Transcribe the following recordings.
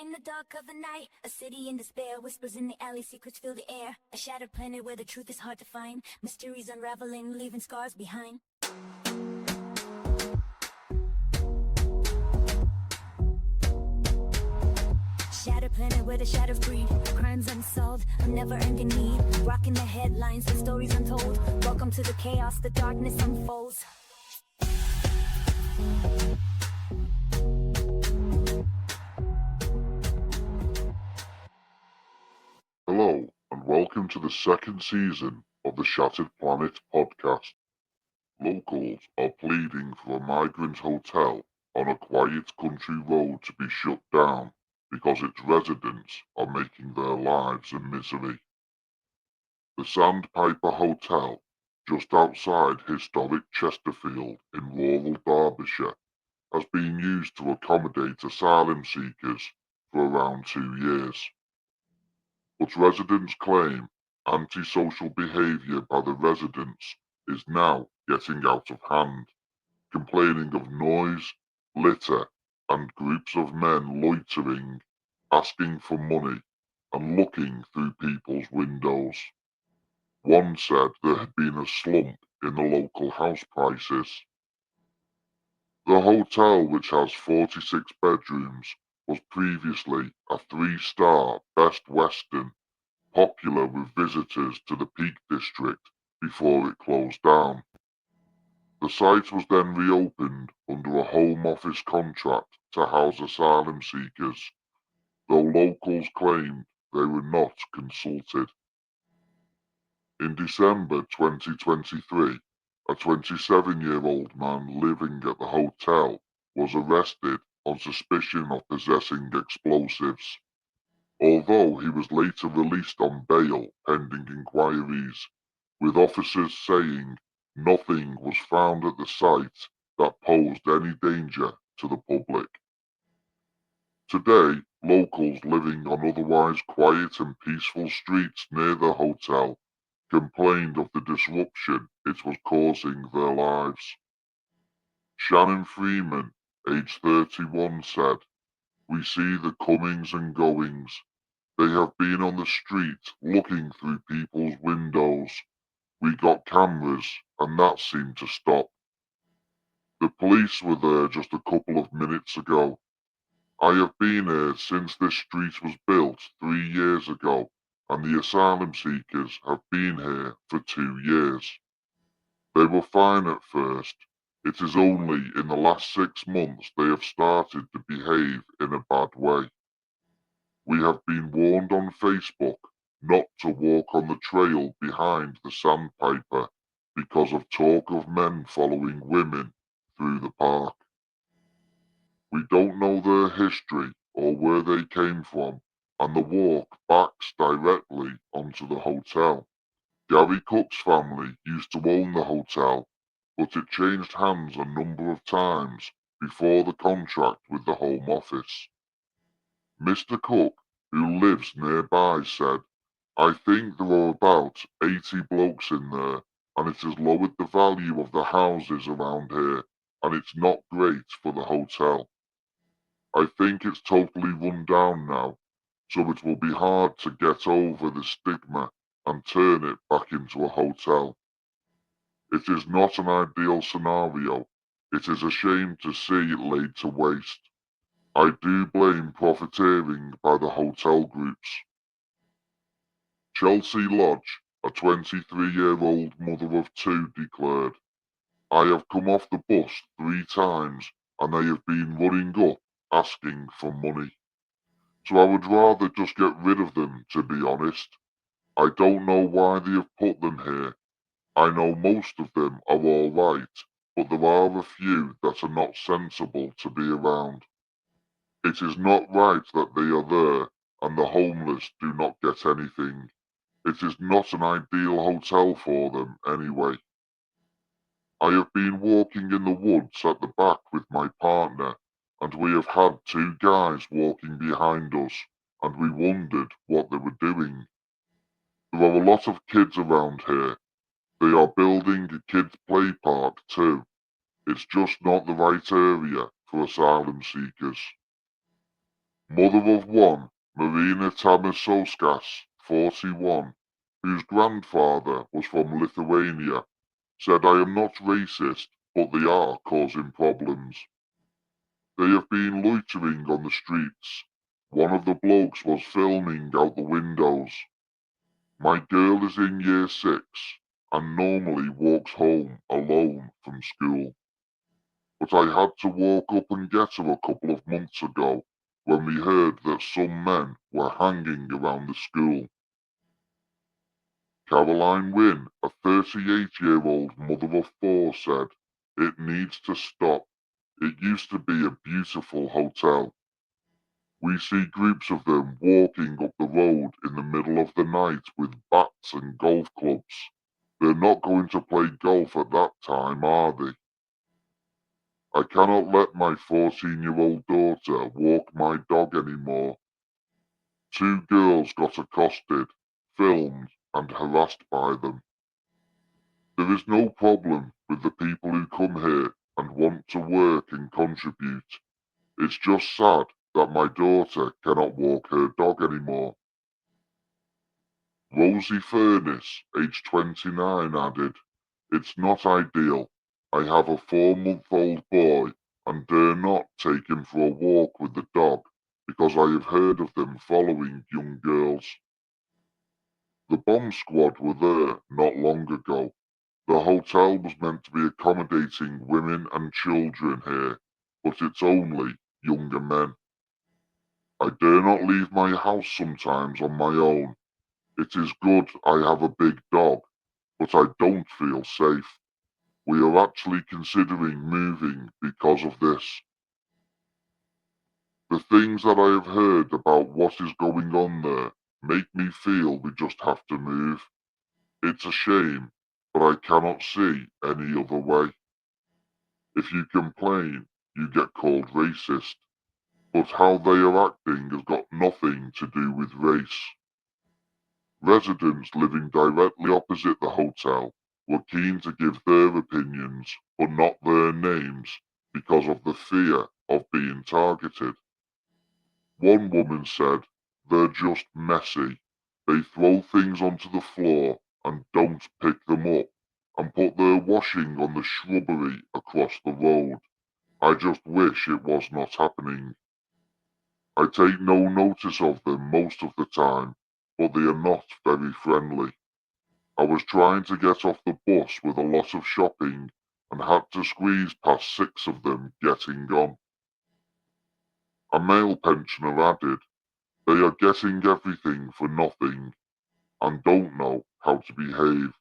In the dark of the night, a city in despair, whispers in the alley, secrets fill the air. A shattered planet where the truth is hard to find, mysteries unraveling, leaving scars behind. Shattered planet where the shadows breed, crimes unsolved, a never-ending need. Rocking the headlines with stories untold. Welcome to the chaos, the darkness unfolds. Hello, and welcome to the second season of the Shattered Planet podcast. Locals are pleading for a migrant hotel on a quiet country road to be shut down because its residents are making their lives a misery. The Sandpiper Hotel, just outside historic Chesterfield in rural Derbyshire, has been used to accommodate asylum seekers for around 2 years. But residents claim antisocial behaviour by the residents is now getting out of hand, complaining of noise, litter, and groups of men loitering, asking for money, and looking through people's windows. One said there had been a slump in the local house prices. The hotel, which has 46 bedrooms, was previously a 3-star Best Western, popular with visitors to the Peak District before it closed down. The site was then reopened under a Home Office contract to house asylum seekers, though locals claimed they were not consulted. In December 2023, a 27-year-old man living at the hotel was arrested on suspicion of possessing explosives, although he was later released on bail pending inquiries, with officers saying nothing was found at the site that posed any danger to the public. Today, locals living on otherwise quiet and peaceful streets near the hotel complained of the disruption it was causing their lives. Shannon Freeman, age 31, said, "We see the comings and goings. They have been on the street looking through people's windows. We got cameras, and that seemed to stop. The police were there just a couple of minutes ago. I have been here since this street was built 3 years ago, and the asylum seekers have been here for 2 years. They were fine at first. It is only in the last 6 months they have started to behave in a bad way. We have been warned on Facebook not to walk on the trail behind the Sandpiper because of talk of men following women through the park. We don't know their history or where they came from, and the walk backs directly onto the hotel. Gary Cook's family used to own the hotel, but it changed hands a number of times before the contract with the Home Office. Mr. Cook, who lives nearby, said, "I think there are about 80 blokes in there, and it has lowered the value of the houses around here, and it's not great for the hotel. I think it's totally run down now, so it will be hard to get over the stigma and turn it back into a hotel. It is not an ideal scenario. It is a shame to see it laid to waste. I do blame profiteering by the hotel groups." Chelsea Lodge, a 23-year-old mother of 2, declared, "I have come off the bus 3 times and they have been running up asking for money. So I would rather just get rid of them, to be honest. I don't know why they have put them here. I know most of them are all right, but there are a few that are not sensible to be around. It is not right that they are there and the homeless do not get anything. It is not an ideal hotel for them anyway. I have been walking in the woods at the back with my partner, and we have had 2 guys walking behind us, and we wondered what they were doing. There are a lot of kids around here. They are building a kids' play park too. It's just not the right area for asylum seekers." Mother of one, Marina Tamasoskas, 41, whose grandfather was from Lithuania, said, "I am not racist, but they are causing problems. They have been loitering on the streets. One of the blokes was filming out the windows. My girl is in year 6 and normally walks home alone from school. But I had to walk up and get her a couple of months ago when we heard that some men were hanging around the school." Caroline Wynne, a 38-year-old mother of 4, said, "It needs to stop. It used to be a beautiful hotel. We see groups of them walking up the road in the middle of the night with bats and golf clubs. They're not going to play golf at that time, are they? I cannot let my 14-year-old daughter walk my dog anymore. 2 girls got accosted, filmed, and harassed by them. There is no problem with the people who come here and want to work and contribute. It's just sad that my daughter cannot walk her dog anymore." Rosie Furness, aged 29, added, "It's not ideal. I have a 4-month-old boy and dare not take him for a walk with the dog because I have heard of them following young girls. The bomb squad were there not long ago. The hotel was meant to be accommodating women and children here, but it's only younger men. I dare not leave my house sometimes on my own. It is good I have a big dog, but I don't feel safe. We are actually considering moving because of this. The things that I have heard about what is going on there make me feel we just have to move. It's a shame, but I cannot see any other way. If you complain, you get called racist, but how they are acting has got nothing to do with race." Residents living directly opposite the hotel were keen to give their opinions, but not their names, because of the fear of being targeted. One woman said, "They're just messy. They throw things onto the floor and don't pick them up, and put their washing on the shrubbery across the road. I just wish it was not happening. I take no notice of them most of the time, but they are not very friendly. I was trying to get off the bus with a lot of shopping and had to squeeze past 6 of them getting on." A male pensioner added, "They are getting everything for nothing and don't know how to behave.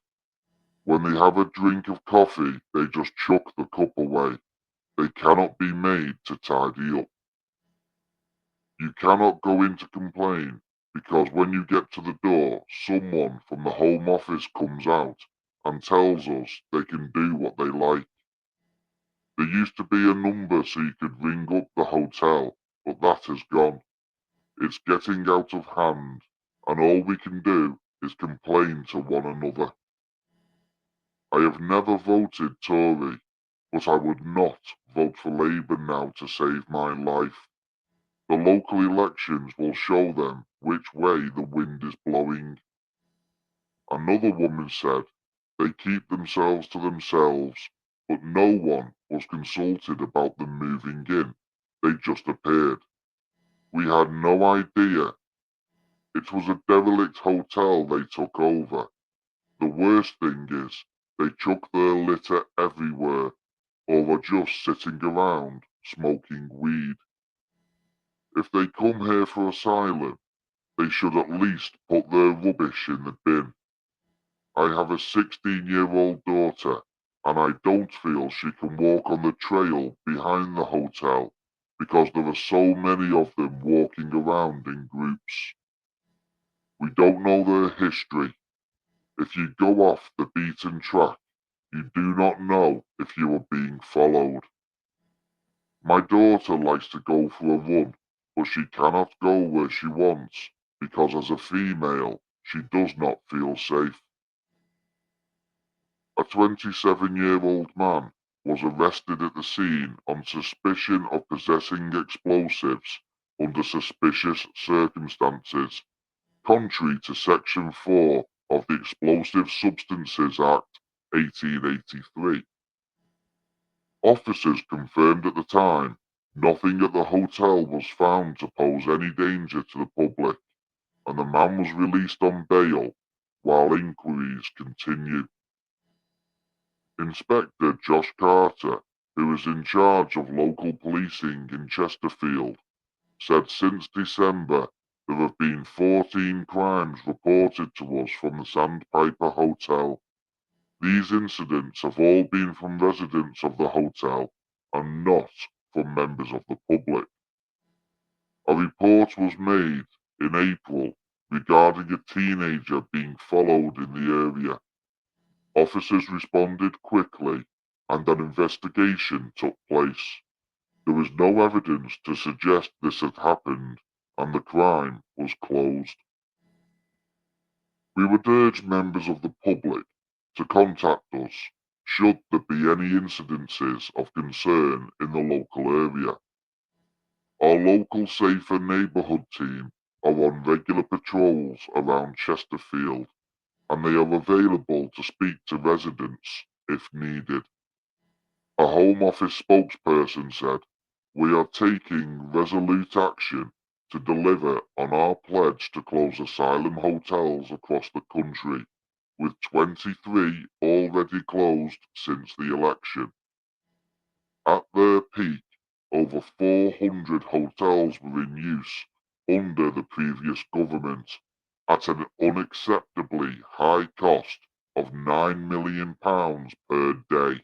When they have a drink of coffee, they just chuck the cup away. They cannot be made to tidy up. You cannot go in to complain, because when you get to the door, someone from the Home Office comes out and tells us they can do what they like. There used to be a number so you could ring up the hotel, but that has gone. It's getting out of hand, and all we can do is complain to one another. I have never voted Tory, but I would not vote for Labour now to save my life. The local elections will show them which way the wind is blowing." Another woman said, "They keep themselves to themselves, but no one was consulted about them moving in. They just appeared. We had no idea. It was a derelict hotel they took over. The worst thing is, they chuck their litter everywhere, or are just sitting around smoking weed. If they come here for asylum, they should at least put their rubbish in the bin. I have a 16-year-old daughter, and I don't feel she can walk on the trail behind the hotel because there are so many of them walking around in groups. We don't know their history. If you go off the beaten track, you do not know if you are being followed. My daughter likes to go for a run, but she cannot go where she wants because as a female, she does not feel safe." A 27-year-old man was arrested at the scene on suspicion of possessing explosives under suspicious circumstances, contrary to Section 4 of the Explosive Substances Act 1883. Officers confirmed at the time nothing at the hotel was found to pose any danger to the public, and the man was released on bail while inquiries continue. Inspector Josh Carter, who is in charge of local policing in Chesterfield, said since December there have been 14 crimes reported to us from the Sandpiper Hotel. These incidents have all been from residents of the hotel and not from members of the public. A report was made in April regarding a teenager being followed in the area. Officers responded quickly and an investigation took place. There was no evidence to suggest this had happened and the crime was closed. We would urge members of the public to contact us should there be any incidences of concern in the local area. Our local Safer Neighbourhood team are on regular patrols around Chesterfield and they are available to speak to residents if needed. A Home Office spokesperson said, "We are taking resolute action to deliver on our pledge to close asylum hotels across the country, with 23 already closed since the election." At their peak, over 400 hotels were in use under the previous government at an unacceptably high cost of £9 million per day.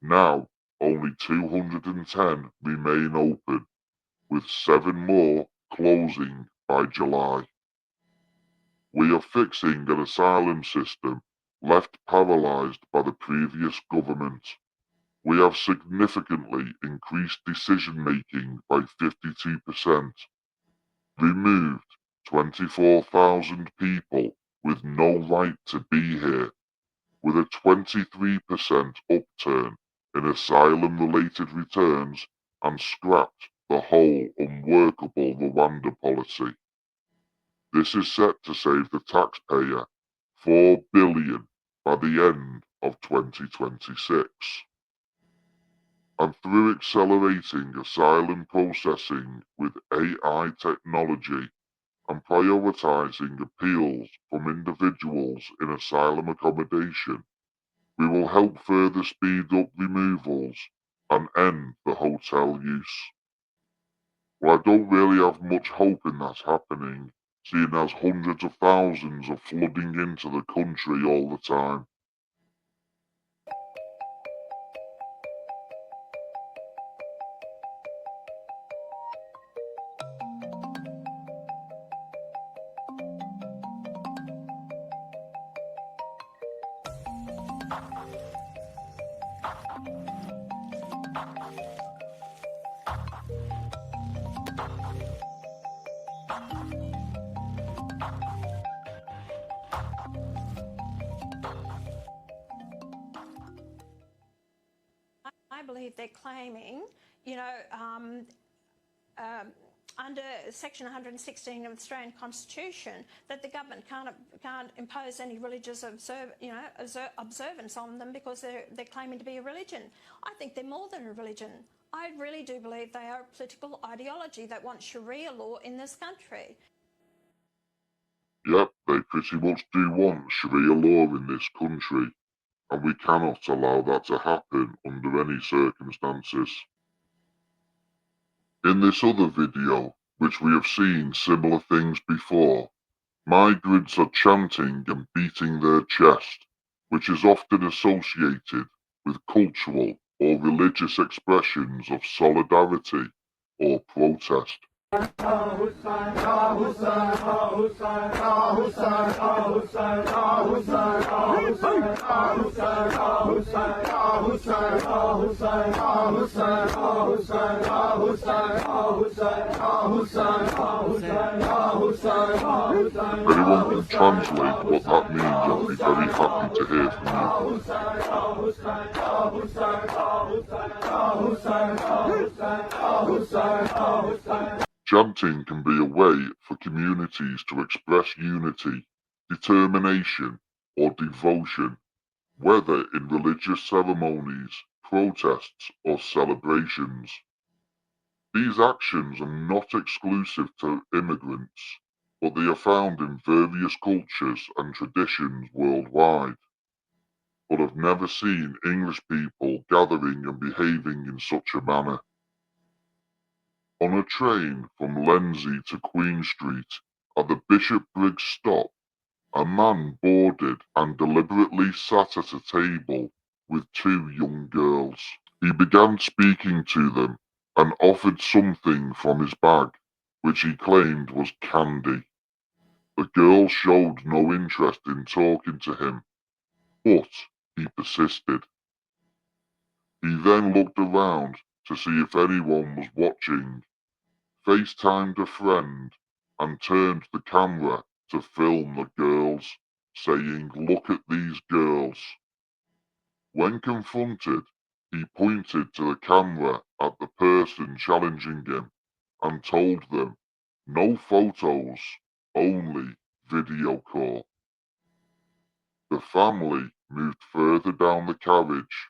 Now, only 210 remain open, with 7 more closing by July. We are fixing an asylum system left paralysed by the previous government. We have significantly increased decision-making by 52%, removed 24,000 people with no right to be here, with a 23% upturn in asylum-related returns and scrapped the whole unworkable Rwanda policy. This is set to save the taxpayer $4 billion by the end of 2026. And through accelerating asylum processing with AI technology and prioritising appeals from individuals in asylum accommodation, we will help further speed up removals and end the hotel use. Well, I don't really have much hope in that happening, seeing as hundreds of thousands are flooding into the country all the time. I believe they're claiming, under Section 116 of the Australian Constitution, that the government can't impose any religious observance on them because they're claiming to be a religion. I think they're more than a religion. I really do believe they are a political ideology that wants Sharia law in this country. Yep, they pretty much do want Sharia law in this country, and we cannot allow that to happen under any circumstances. In this other video, which we have seen similar things before, migrants are chanting and beating their chest, which is often associated with cultural or religious expressions of solidarity or protest. If anyone can translate what that means, I'll be very happy to hear from you. Chanting can be a way for communities to express unity, determination, or devotion, whether in religious ceremonies, protests, or celebrations. These actions are not exclusive to immigrants, but they are found in various cultures and traditions worldwide. But I've never seen English people gathering and behaving in such a manner. On a train from Lenzie to Queen Street, at the Bishopbriggs stop, a man boarded and deliberately sat at a table with two young girls. He began speaking to them and offered something from his bag, which he claimed was candy. The girls showed no interest in talking to him, but he persisted. He then looked around to see if anyone was watching, FaceTimed a friend, and turned the camera to film the girls, saying, "Look at these girls." When confronted, he pointed to the camera at the person challenging him and told them, "No photos, only video call." The family moved further down the carriage,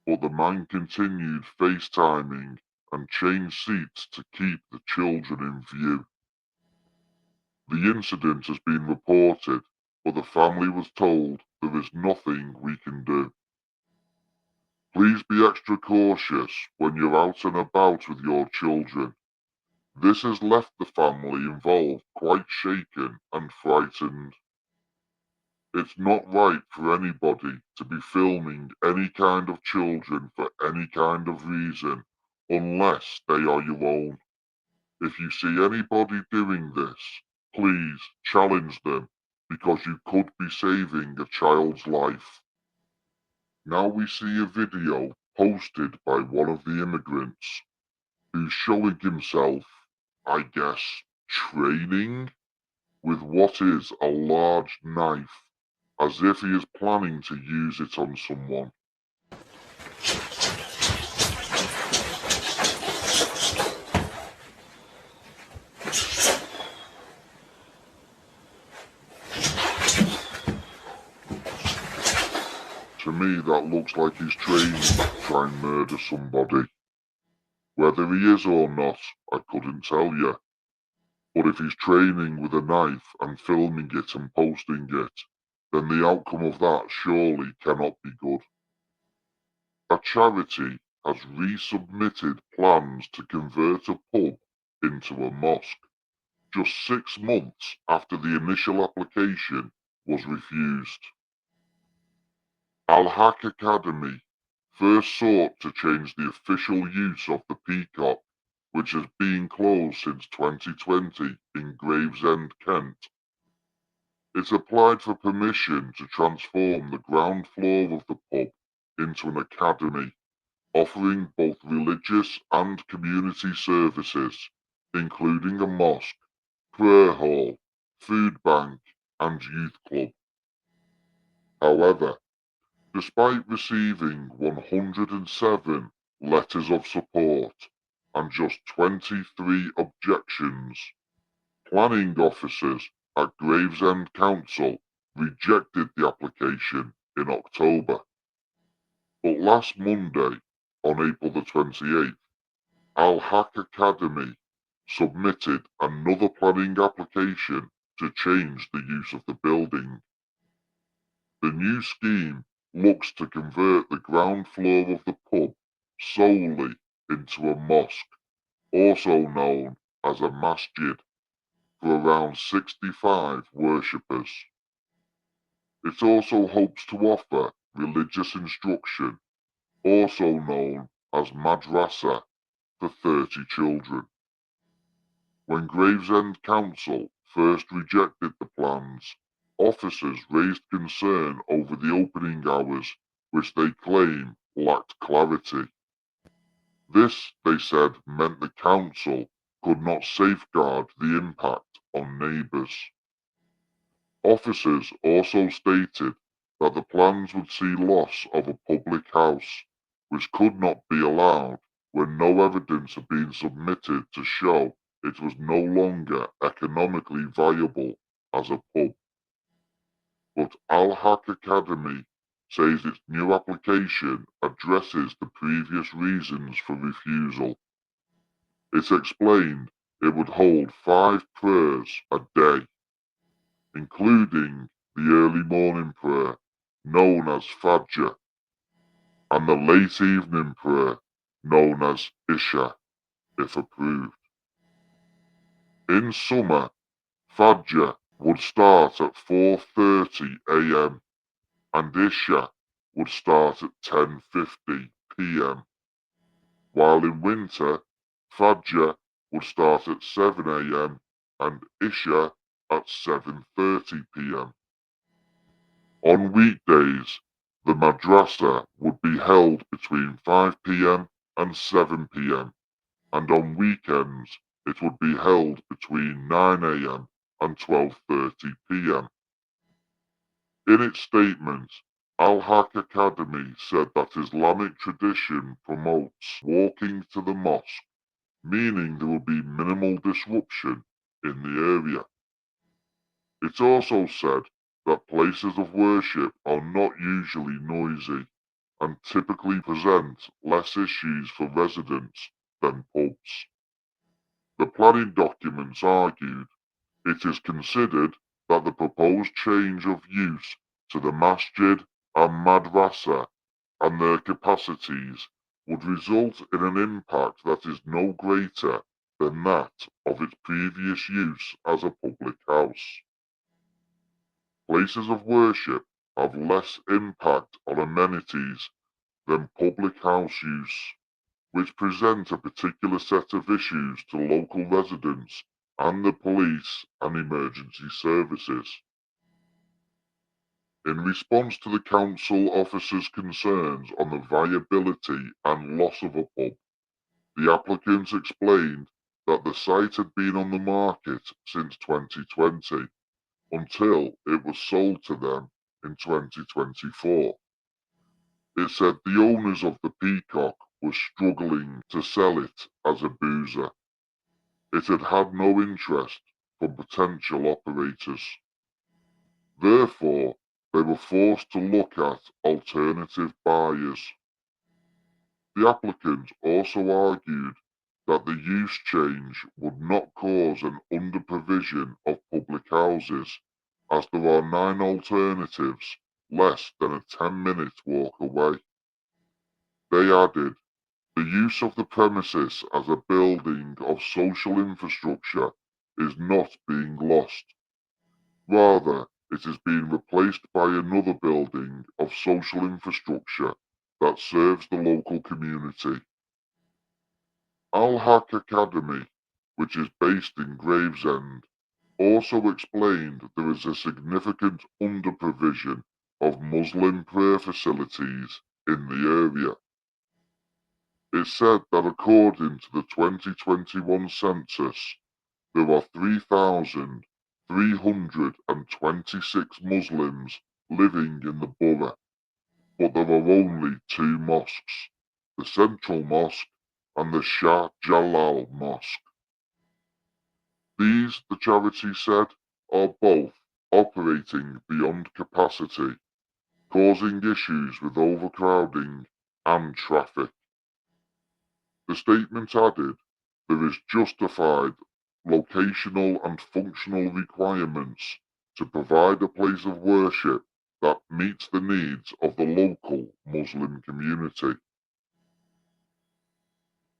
but the man continued FaceTiming and changed seats to keep the children in view. The incident has been reported, but the family was told there is nothing we can do. Please be extra cautious when you're out and about with your children. This has left the family involved quite shaken and frightened. It's not right for anybody to be filming any kind of children for any kind of reason, unless they are your own. If you see anybody doing this, please challenge them, because you could be saving a child's life. Now we see a video posted by one of the immigrants who's showing himself, I guess, training with what is a large knife, as if he is planning to use it on someone. To me, that looks like he's training to try and murder somebody. Whether he is or not, I couldn't tell you. But if he's training with a knife and filming it and posting it, then the outcome of that surely cannot be good. A charity has resubmitted plans to convert a pub into a mosque, just 6 months after the initial application was refused. Al-Haq Academy first sought to change the official use of the Peacock, which has been closed since 2020 in Gravesend, Kent. It applied for permission to transform the ground floor of the pub into an academy, offering both religious and community services, including a mosque, prayer hall, food bank, and youth club. However, despite receiving 107 letters of support and just 23 objections, planning officers at Gravesend Council rejected the application in October. But last Monday, on April the 28th, Al-Haq Academy submitted another planning application to change the use of the building. The new scheme looks to convert the ground floor of the pub solely into a mosque, also known as a masjid, for around 65 worshippers. It also hopes to offer religious instruction, also known as madrasa, for 30 children. When Gravesend Council first rejected the plans, officers raised concern over the opening hours, which they claim lacked clarity. This, they said, meant the council could not safeguard the impact on neighbours. Officers also stated that the plans would see loss of a public house, which could not be allowed when no evidence had been submitted to show it was no longer economically viable as a pub. But Al-Haq Academy says its new application addresses the previous reasons for refusal. It explained it would hold 5 prayers a day, including the early morning prayer, known as Fajr, and the late evening prayer, known as Isha, if approved. In summer, Fajr would start at 4:30 a.m. and Isha would start at 10:50 p.m., while in winter, Fajr would start at 7 a.m. and Isha at 7:30 p.m. On weekdays, the madrasa would be held between 5 p.m. and 7 p.m., and on weekends it would be held between 9 a.m. and 12:30 p.m. In its statement, Al-Haq Academy said that Islamic tradition promotes walking to the mosque, meaning there will be minimal disruption in the area. It also said that places of worship are not usually noisy and typically present less issues for residents than pubs. The planning documents argued it is considered that the proposed change of use to the masjid and madrasa and their capacities would result in an impact that is no greater than that of its previous use as a public house. Places of worship have less impact on amenities than public house use, which present a particular set of issues to local residents and the police and emergency services. In response to the council officers' concerns on the viability and loss of a pub, the applicants explained that the site had been on the market since 2020 until it was sold to them in 2024. It said the owners of the Peacock were struggling to sell it as a boozer. It had had no interest from potential operators. Therefore, they were forced to look at alternative buyers. The applicant also argued that the use change would not cause an under-provision of public houses, as there are 9 alternatives less than a 10-minute walk away. They added, the use of the premises as a building of social infrastructure is not being lost. Rather, it is being replaced by another building of social infrastructure that serves the local community. Al-Haq Academy, which is based in Gravesend, also explained there is a significant under-provision of Muslim prayer facilities in the area. It said that according to the 2021 census, there are 3,326 Muslims living in the borough, but there are only 2 mosques, the Central Mosque and the Shah Jalal Mosque. These, the charity said, are both operating beyond capacity, causing issues with overcrowding and traffic. The statement added, there is justified locational and functional requirements to provide a place of worship that meets the needs of the local Muslim community.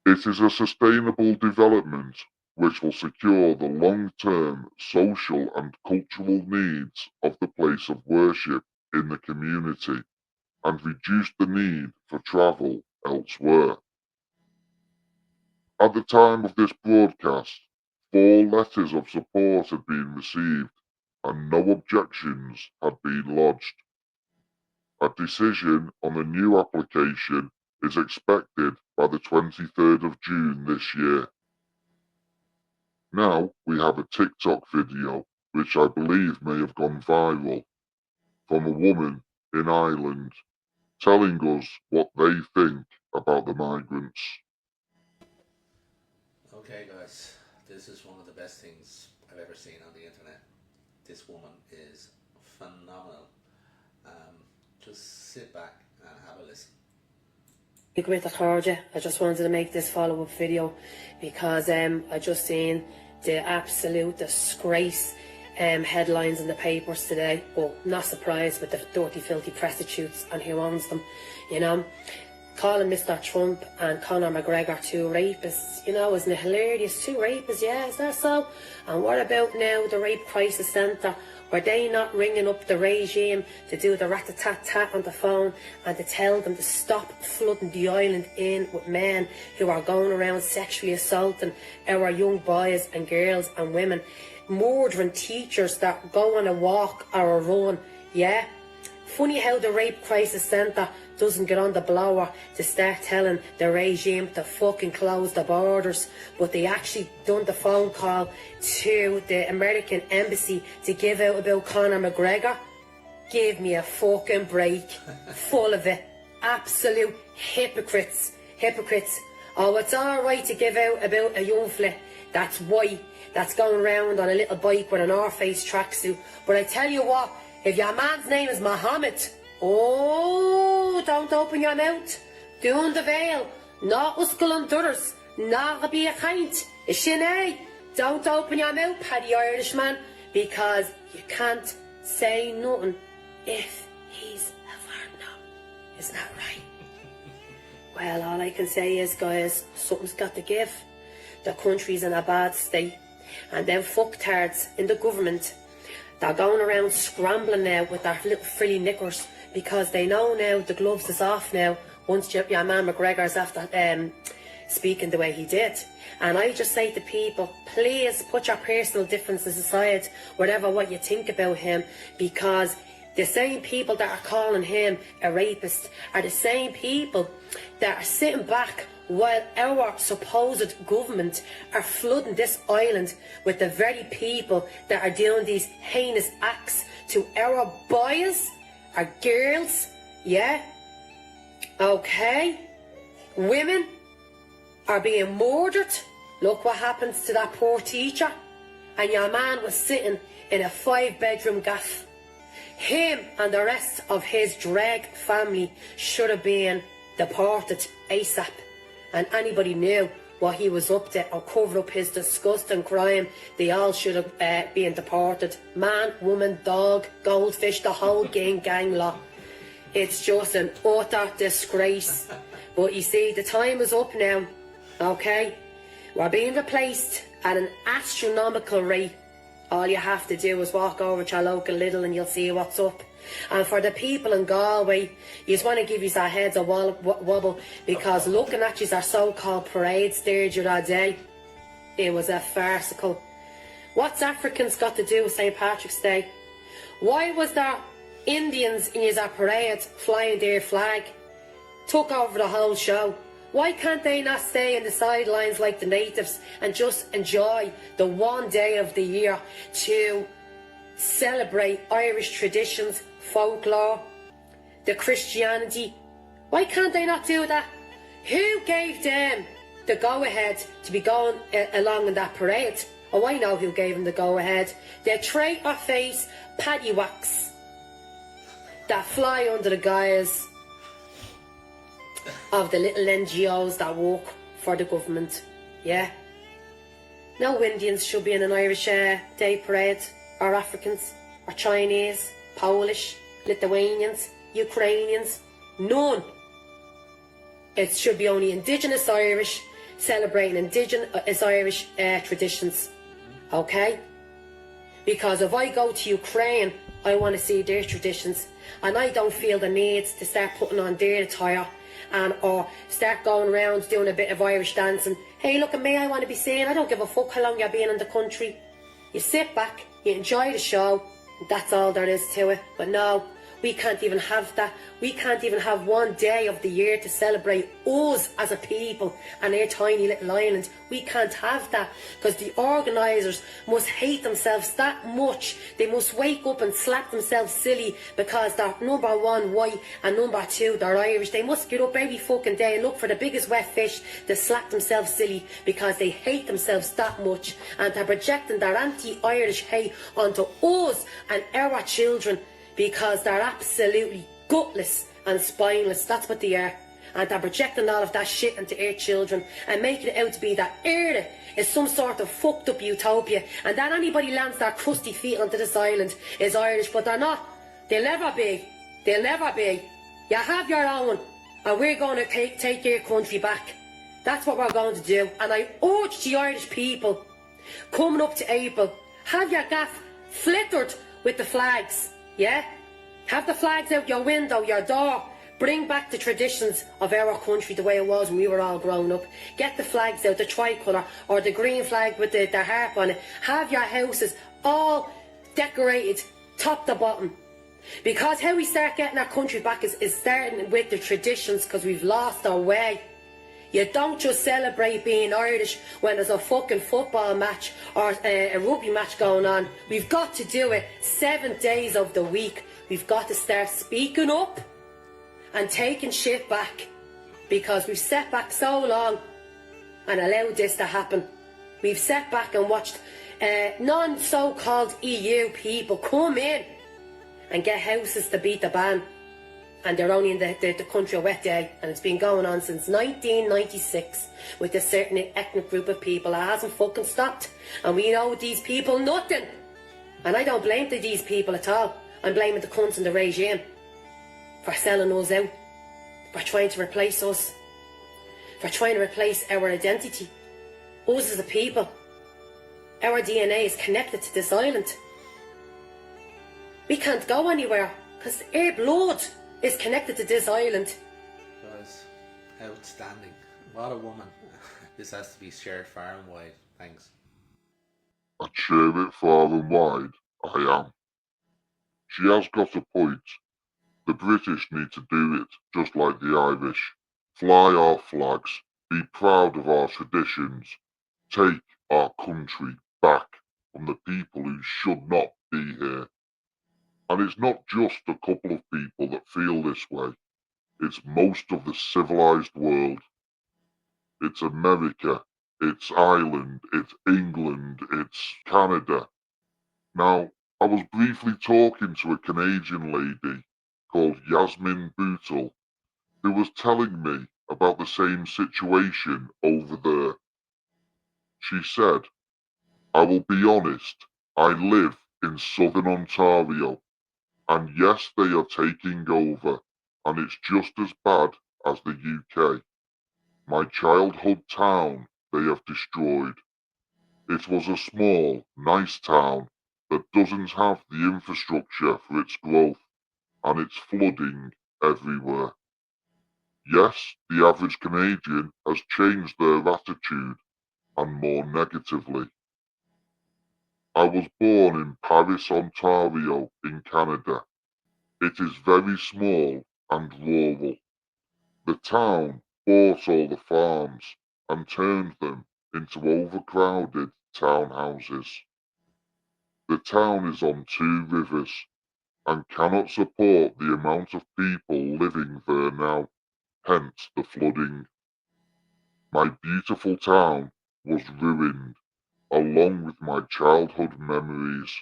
It is a sustainable development which will secure the long-term social and cultural needs of the place of worship in the community and reduce the need for travel elsewhere. At the time of this broadcast, 4 letters of support had been received and no objections had been lodged. A decision on the new application is expected by the 23rd of June this year. Now we have a TikTok video which I believe may have gone viral from a woman in Ireland telling us what they think about the migrants. Okay, guys, this this is one of the best things I've ever seen on the internet. This woman is phenomenal. Just sit back and have a listen. With the Georgia, I just wanted to make this follow-up video because I just seen the absolute disgrace headlines in the papers today. Well, not surprised with the dirty, filthy prostitutes and who owns them, you know. Calling Mr. Trump and Conor McGregor two rapists, you know, isn't it hilarious? Two rapists, yeah, is that so? And what about now the Rape Crisis Centre? Were they not ringing up the regime to do the rat-a-tat-tat on the phone and to tell them to stop flooding the island in with men who are going around sexually assaulting our young boys and girls and women, murdering teachers that go on a walk or a run, yeah? Funny how the Rape Crisis Centre doesn't get on the blower to start telling the regime to fucking close the borders, but they actually done the phone call to the American embassy to give out about Conor McGregor. Give me a fucking break. Full of it. Absolute hypocrites. Hypocrites. Oh, it's alright to give out about a young fella that's white, that's going around on a little bike with an North Face tracksuit, but I tell you what, if your man's name is Mohammed, oh, don't open your mouth. Doon the veil. Not Uskal and Dutters. Not a be a kind. Ishinay. Don't open your mouth, Paddy Irishman, because you can't say nothing if he's a foreigner. Isn't that right? Well, all I can say is, guys, something's got to give. The country's in a bad state. And them fucktards in the government, they're going around scrambling now with their little frilly knickers because they know now the gloves is off now once your man McGregor's after speaking the way he did. And I just say to people, please put your personal differences aside, whatever what you think about him, because the same people that are calling him a rapist are the same people that are sitting back while our supposed government are flooding this island with the very people that are doing these heinous acts to our boys, our girls, yeah? Okay? Women are being murdered. Look what happens to that poor teacher. And your man was sitting in a 5-bedroom gaff. Him and the rest of his drag family should have been deported ASAP. And anybody knew what he was up to or covered up his disgusting crime, they all should have been deported. Man, woman, dog, goldfish, the whole gang lot. It's just an utter disgrace. But you see, the time is up now, okay? We're being replaced at an astronomical rate. All you have to do is walk over to your local Lidl and you'll see what's up. And for the people in Galway, you just want to give you our heads a wobble, because looking at our so-called parades there the other day, it was a farcical. What's Africans got to do with St. Patrick's Day? Why was there Indians in your parade flying their flag? Took over the whole show. Why can't they not stay in the sidelines like the natives and just enjoy the one day of the year to celebrate Irish traditions, folklore, the Christianity? Why can't they not do that? Who gave them the go-ahead to be going along in that parade? Oh, I know who gave them the go-ahead. The traitor-face paddywhacks that fly under the guise of the little NGOs that work for the government, yeah? No Indians should be in an Irish Day Parade, or Africans, or Chinese, Polish, Lithuanians, Ukrainians, none. It should be only Indigenous Irish, celebrating Indigenous Irish traditions, okay? Because if I go to Ukraine, I want to see their traditions, and I don't feel the need to start putting on their attire and or start going around doing a bit of Irish dancing. Hey, look at me, I want to be seen. I don't give a fuck how long you're being in the country. You sit back, you enjoy the show, and that's all there is to it. But no, We can't even have that. We can't even have one day of the year to celebrate us as a people and our tiny little island. We can't have that because the organisers must hate themselves that much. They must wake up and slap themselves silly because they're number one white and number two they're Irish. They must get up every fucking day and look for the biggest wet fish to slap themselves silly because they hate themselves that much, and they're projecting their anti-Irish hate onto us and our children because they're absolutely gutless and spineless. That's what they are. And they're projecting all of that shit into our children and making it out to be that Ireland is some sort of fucked up utopia and that anybody lands their crusty feet onto this island is Irish, but they're not. They'll never be. They'll never be. You have your own and we're going to take your country back. That's what we're going to do. And I urge the Irish people coming up to April, have your gaff flittered with the flags, yeah? Have the flags out your window, your door. Bring back the traditions of our country the way it was when we were all growing up. Get the flags out, the tricolour or the green flag with the harp on it. Have your houses all decorated top to bottom. Because how we start getting our country back is starting with the traditions, because we've lost our way. You don't just celebrate being Irish when there's a fucking football match or a rugby match going on. We've got to do it 7 days of the week. We've got to start speaking up and taking shit back, because we've sat back so long and allowed this to happen. We've sat back and watched non-so-called EU people come in and get houses to beat the ban, and they're only in the country a wet day, and it's been going on since 1996 with a certain ethnic group of people. It hasn't fucking stopped, and we owe these people nothing. And I don't blame these people at all. I'm blaming the cunts in the regime for selling us out, for trying to replace us, for trying to replace our identity. Us as a people, our DNA is connected to this island. We can't go anywhere because our blood is connected to this island. Guys, outstanding. What a woman. This has to be shared far and wide. Thanks. I'd share it far and wide. I am. She has got a point. The British need to do it just like the Irish. Fly our flags, be proud of our traditions, take our country back from the people who should not be here. And it's not just a couple of people that feel this way. It's most of the civilized world. It's America, it's Ireland, it's England, it's Canada. Now, I was briefly talking to a Canadian lady called Yasmin Bootle, who was telling me about the same situation over there. She said, I will be honest, I live in southern Ontario, and yes, they are taking over, and it's just as bad as the UK. My childhood town they have destroyed. It was a small, nice town that doesn't have the infrastructure for its growth, and it's flooding everywhere. Yes, the average Canadian has changed their attitude, and more negatively. I was born in Paris, Ontario, in Canada. It is very small and rural. The town bought all the farms and turned them into overcrowded townhouses. The town is on 2 rivers and cannot support the amount of people living there now, hence the flooding. My beautiful town was ruined, along with my childhood memories.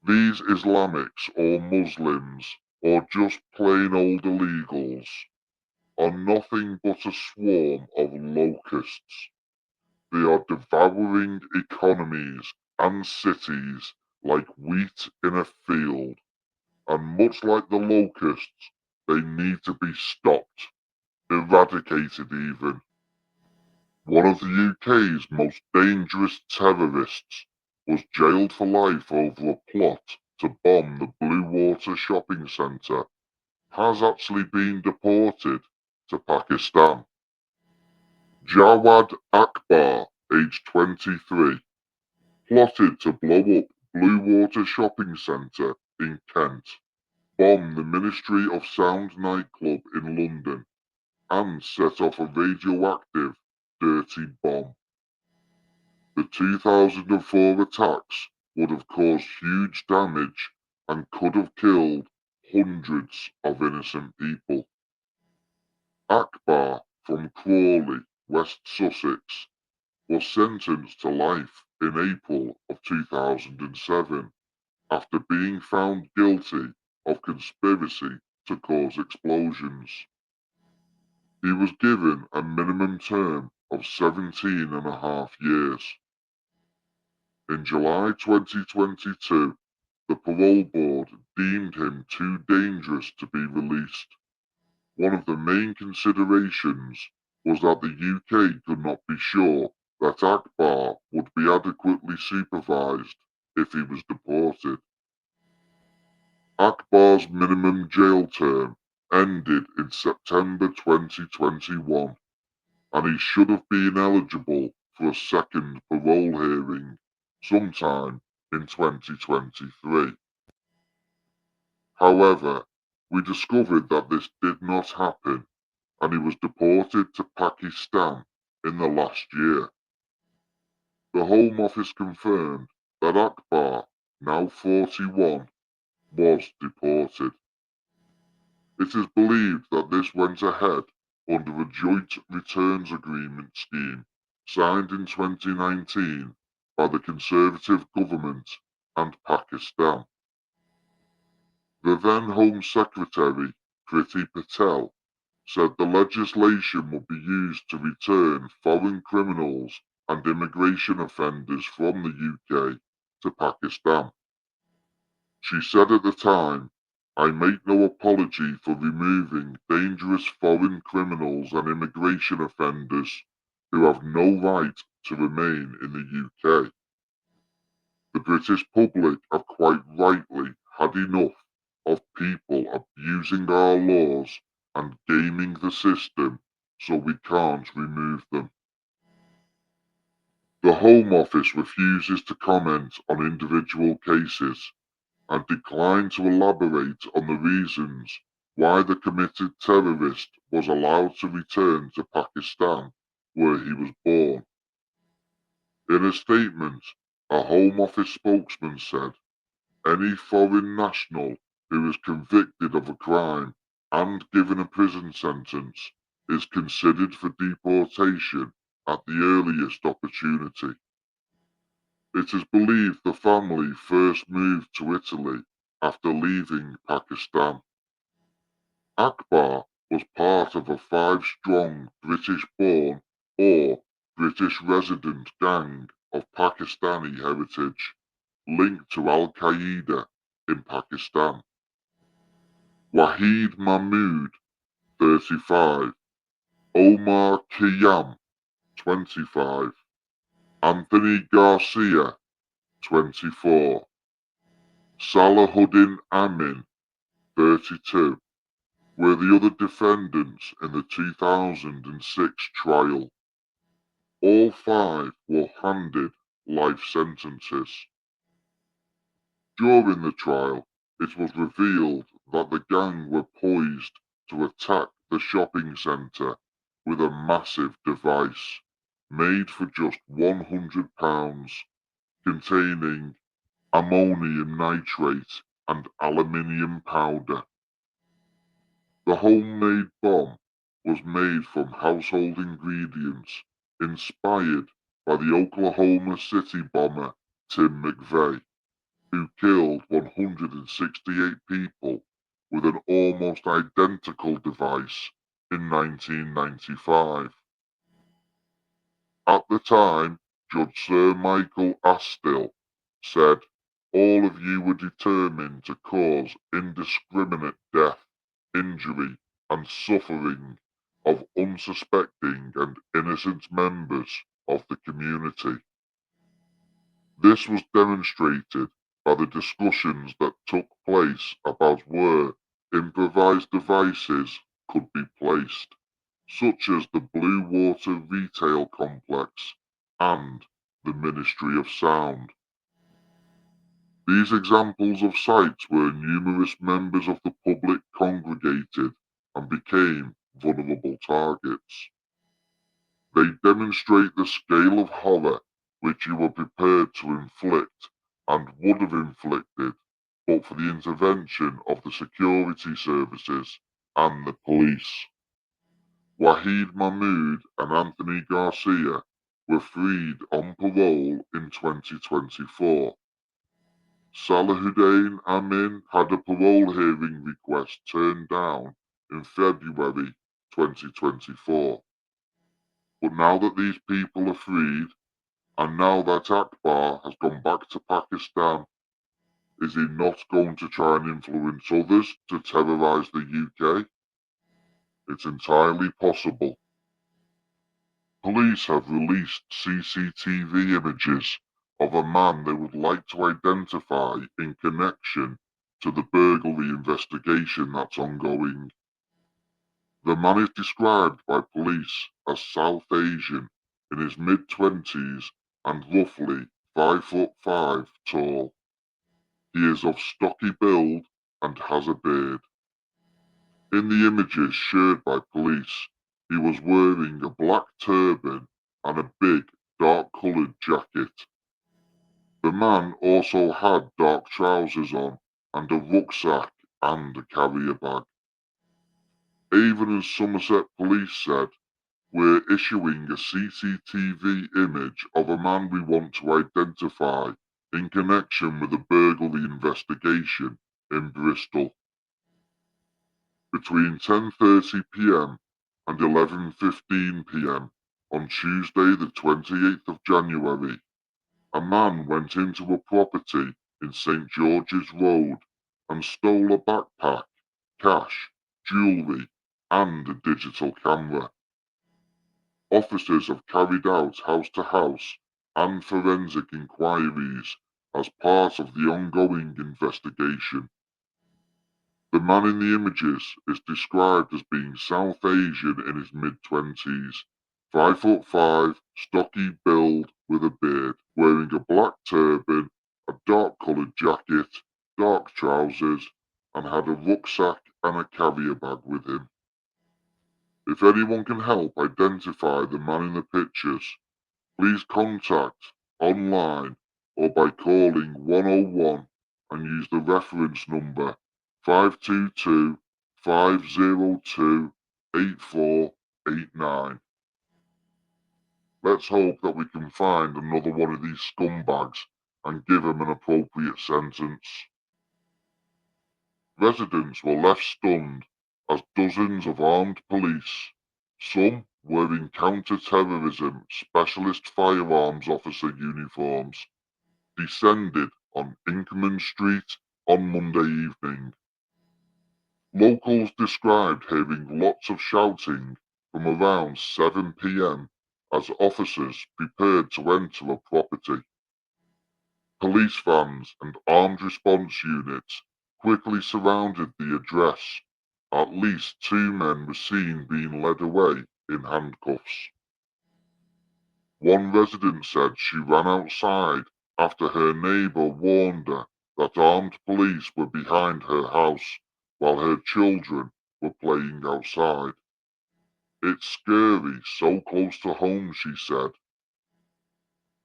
These Islamics or Muslims, or just plain old illegals, are nothing but a swarm of locusts. They are devouring economies and cities like wheat in a field, and much like the locusts, they need to be stopped, eradicated even. One of the UK's most dangerous terrorists was jailed for life over a plot to bomb the Blue Water shopping centre, has actually been deported to Pakistan. Jawad Akbar, aged 23, plotted to blow up Blue Water shopping centre in Kent. bombed the Ministry of Sound nightclub in London and set off a radioactive, dirty bomb. The 2004 attacks would have caused huge damage and could have killed hundreds of innocent people. Akbar from Crawley, West Sussex, was sentenced to life in April of 2007 after being found guilty of conspiracy to cause explosions. He was given a minimum term of 17.5 years. In July 2022, the parole board deemed him too dangerous to be released. One of the main considerations was that the UK could not be sure that Akbar would be adequately supervised if he was deported. Akbar's minimum jail term ended in September 2021, and he should have been eligible for a second parole hearing sometime in 2023. However, we discovered that this did not happen, and he was deported to Pakistan in the last year. The Home Office confirmed that Akbar, now 41, was deported. It is believed that this went ahead under a joint returns agreement scheme signed in 2019 by the Conservative government and Pakistan. The then Home Secretary, Priti Patel, said the legislation would be used to return foreign criminals and immigration offenders from the UK to Pakistan. She said at the time, "I make no apology for removing dangerous foreign criminals and immigration offenders who have no right to remain in the UK. The British public have quite rightly had enough of people abusing our laws and gaming the system, so we can't remove them." The Home Office refuses to comment on individual cases and declined to elaborate on the reasons why the committed terrorist was allowed to return to Pakistan, where he was born. In a statement, a Home Office spokesman said, "Any foreign national who is convicted of a crime and given a prison sentence is considered for deportation at the earliest opportunity." It is believed the family first moved to Italy after leaving Pakistan. Akbar was part of a 5-strong British-born or British resident gang of Pakistani heritage linked to Al-Qaeda in Pakistan. Wahid Mahmood, 35, Omar Khayyam, 25, Anthony Garcia, 24, Salahuddin Amin, 32, were the other defendants in the 2006 trial. All 5 were handed life sentences. During the trial, it was revealed that the gang were poised to attack the shopping centre with a massive device made for just £100, containing ammonium nitrate and aluminium powder. The homemade bomb was made from household ingredients inspired by the Oklahoma City bomber Tim McVeigh, who killed 168 people with an almost identical device in 1995. At the time, Judge Sir Michael Astill said, "All of you were determined to cause indiscriminate death, injury, and suffering of unsuspecting and innocent members of the community." This was demonstrated by the discussions that took place about where improvised devices could be placed, such as the Blue Water Retail Complex and the Ministry of Sound. These examples of sites where numerous members of the public congregated and became vulnerable targets. They demonstrate the scale of horror which you were prepared to inflict and would have inflicted but for the intervention of the security services and the police. Wahid Mahmood and Anthony Garcia were freed on parole in 2024. Salahuddin Amin had a parole hearing request turned down in February 2024. But now that these people are freed, and now that Akbar has gone back to Pakistan, is he not going to try and influence others to terrorise the UK? It's entirely possible. Police have released CCTV images of a man they would like to identify in connection to the burglary investigation that's ongoing. The man is described by police as South Asian, in his mid-20s and roughly 5'5" tall. He is of stocky build and has a beard. In the images shared by police, he was wearing a black turban and a big, dark-coloured jacket. The man also had dark trousers on and a rucksack and a carrier bag. Avon and Somerset police said, "We're issuing a CCTV image of a man we want to identify in connection with a burglary investigation in Bristol." Between 10:30 p.m. and 11:15 p.m. on Tuesday the 28th of January, a man went into a property in St George's Road and stole a backpack, cash, jewellery and a digital camera. Officers have carried out house-to-house and forensic inquiries as part of the ongoing investigation. The man in the images is described as being South Asian in his mid-20s, 5'5", stocky build with a beard, wearing a black turban, a dark-coloured jacket, dark trousers, and had a rucksack and a carrier bag with him. If anyone can help identify the man in the pictures, please contact online or by calling 101 and use the reference number 522-502-8489. Let's hope that we can find another one of these scumbags and give him an appropriate sentence. Residents were left stunned as dozens of armed police, some wearing counter-terrorism specialist firearms officer uniforms, descended on Inkerman Street on Monday evening. Locals described hearing lots of shouting from around 7 p.m. as officers prepared to enter a property. Police vans and armed response units quickly surrounded the address. At least 2 men were seen being led away in handcuffs. One resident said she ran outside after her neighbour warned her that armed police were behind her house while her children were playing outside. "It's scary, so close to home," she said.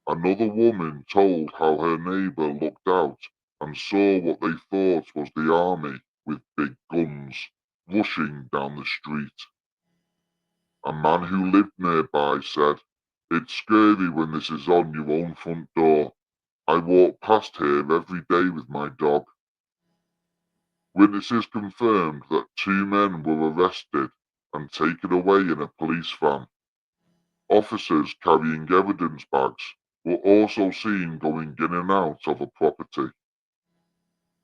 Another woman told how her neighbour looked out and saw what they thought was the army with big guns rushing down the street. A man who lived nearby said, "It's scary when this is on your own front door. I walk past here every day with my dog." Witnesses confirmed that 2 men were arrested and taken away in a police van. Officers carrying evidence bags were also seen going in and out of a property.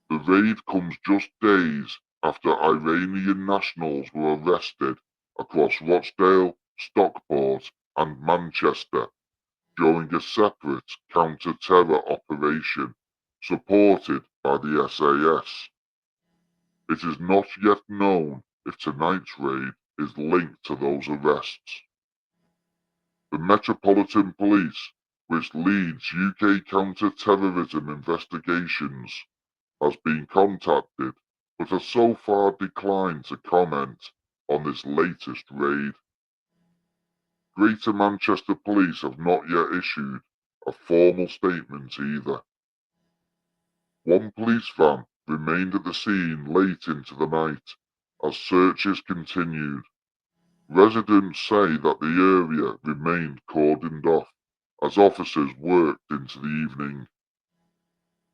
The raid comes just days after Iranian nationals were arrested across Rochdale, Stockport and Manchester during a separate counter-terror operation supported by the SAS. It is not yet known if tonight's raid is linked to those arrests. The Metropolitan Police which leads UK counter-terrorism investigations, has been contacted but has so far declined to comment on this latest raid. Greater Manchester Police have not yet issued a formal statement either. One police van remained at the scene late into the night as searches continued. Residents say that the area remained cordoned off as officers worked into the evening.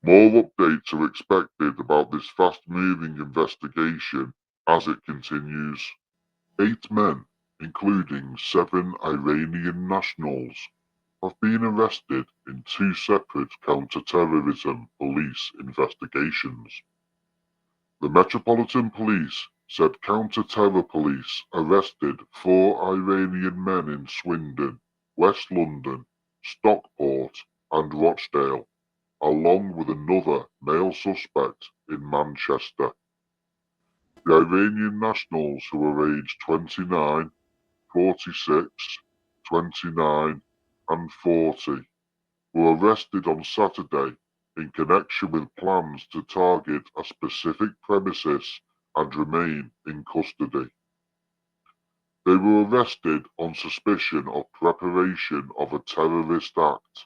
More updates are expected about this fast-moving investigation as it continues. 8 men, including 7 Iranian nationals, have been arrested in 2 separate counter-terrorism police investigations. The Metropolitan Police said counter-terror police arrested 4 Iranian men in Swindon, West London, Stockport and Rochdale, along with another male suspect in Manchester. The Iranian nationals, who are aged 29, 46, 29 and 40, were arrested on Saturday in connection with plans to target a specific premises and remain in custody. They were arrested on suspicion of preparation of a terrorist act,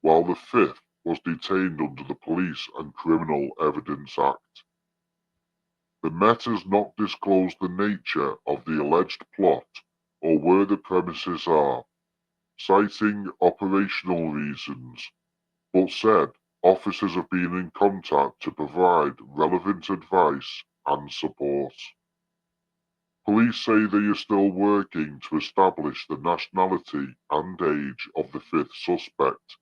while the 5th was detained under the Police and Criminal Evidence Act. The Met has not disclosed the nature of the alleged plot or where the premises are, citing operational reasons, but said officers have been in contact to provide relevant advice and support. Police say they are still working to establish the nationality and age of the 5th suspect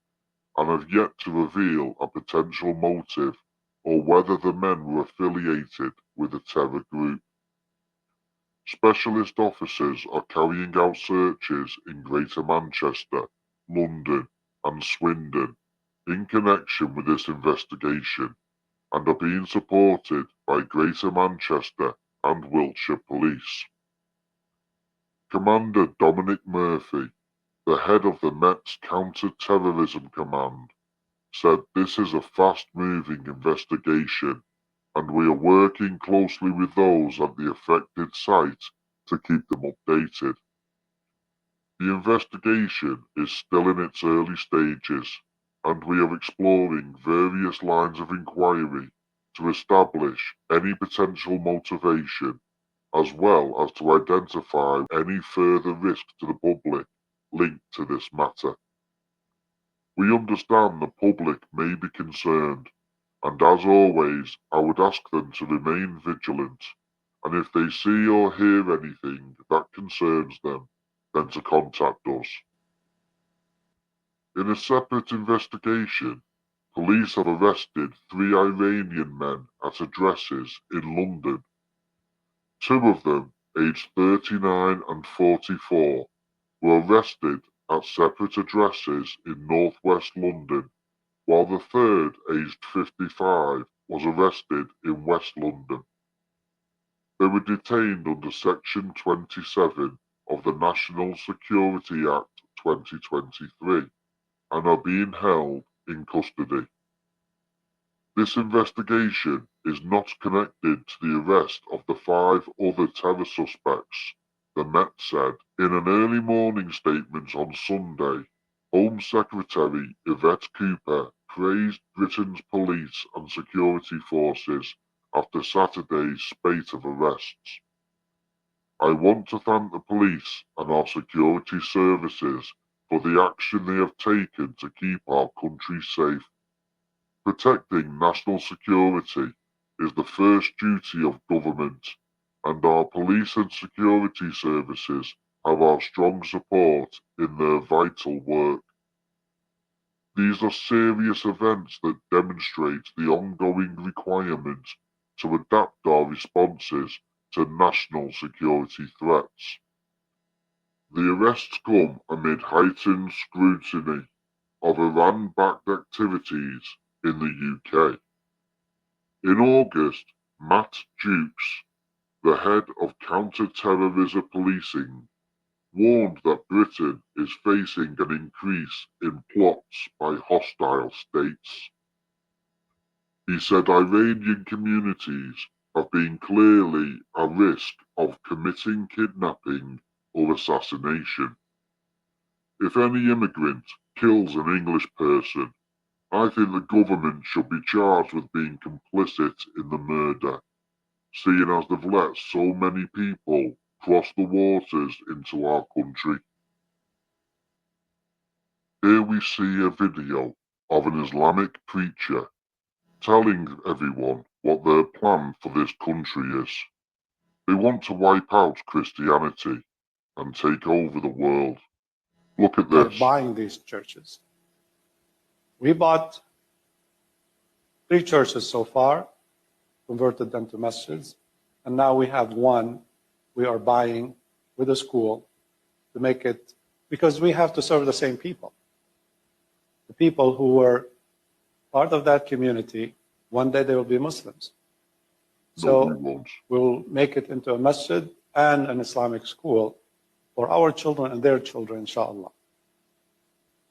and have yet to reveal a potential motive or whether the men were affiliated with a terror group. Specialist officers are carrying out searches in Greater Manchester, London and Swindon in connection with this investigation and are being supported by Greater Manchester and Wiltshire Police. Commander Dominic Murphy, the head of the Met's Counter-Terrorism Command, said this is a fast-moving investigation and we are working closely with those at the affected site to keep them updated. The investigation is still in its early stages and we are exploring various lines of inquiry to establish any potential motivation as well as to identify any further risk to the public linked to this matter. We understand the public may be concerned, and as always, I would ask them to remain vigilant, and if they see or hear anything that concerns them, then to contact us. In a separate investigation, police have arrested 3 Iranian men at addresses in London. 2 of them, aged 39 and 44, were arrested at separate addresses in northwest London, while the 3rd, aged 55, was arrested in West London. They were detained under Section 27 of the National Security Act 2023 and are being held in custody. This investigation is not connected to the arrest of the 5 other terror suspects, the Met said. In an early morning statement on Sunday, Home Secretary Yvette Cooper praised Britain's police and security forces after Saturday's spate of arrests. I want to thank the police and our security services for the action they have taken to keep our country safe. Protecting national security is the first duty of government, and our police and security services have our strong support in their vital work. These are serious events that demonstrate the ongoing requirement to adapt our responses to national security threats. The arrests come amid heightened scrutiny of Iran-backed activities in the UK. In August, Matt Jukes, the head of counter-terrorism policing, warned that Britain is facing an increase in plots by hostile states. He said Iranian communities have been clearly a risk of committing kidnapping or assassination. If any immigrant kills an English person, I think the government should be charged with being complicit in the murder, seeing as they've let so many people cross the waters into our country. Here we see a video of an Islamic preacher telling everyone what their plan for this country is. They want to wipe out Christianity and take over the world. Look at this. Buying these churches. We bought 3 churches so far, converted them to masjids, and now we have one we are buying with a school to make it, because we have to serve the same people. The people who were part of that community, one day they will be Muslims. So we'll make it into a masjid and an Islamic school for our children and their children, inshallah.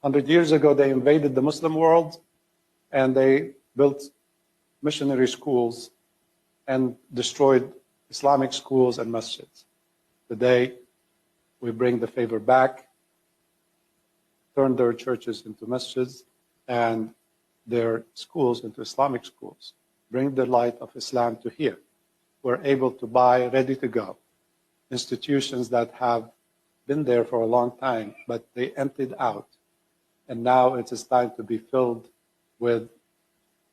100 years ago, they invaded the Muslim world and they built missionary schools and destroyed Islamic schools and masjids. Today, we bring the favor back, turn their churches into masjids and their schools into Islamic schools. Bring the light of Islam to here. We're able to buy ready to go institutions that have been there for a long time, but they emptied out. And now it is time to be filled with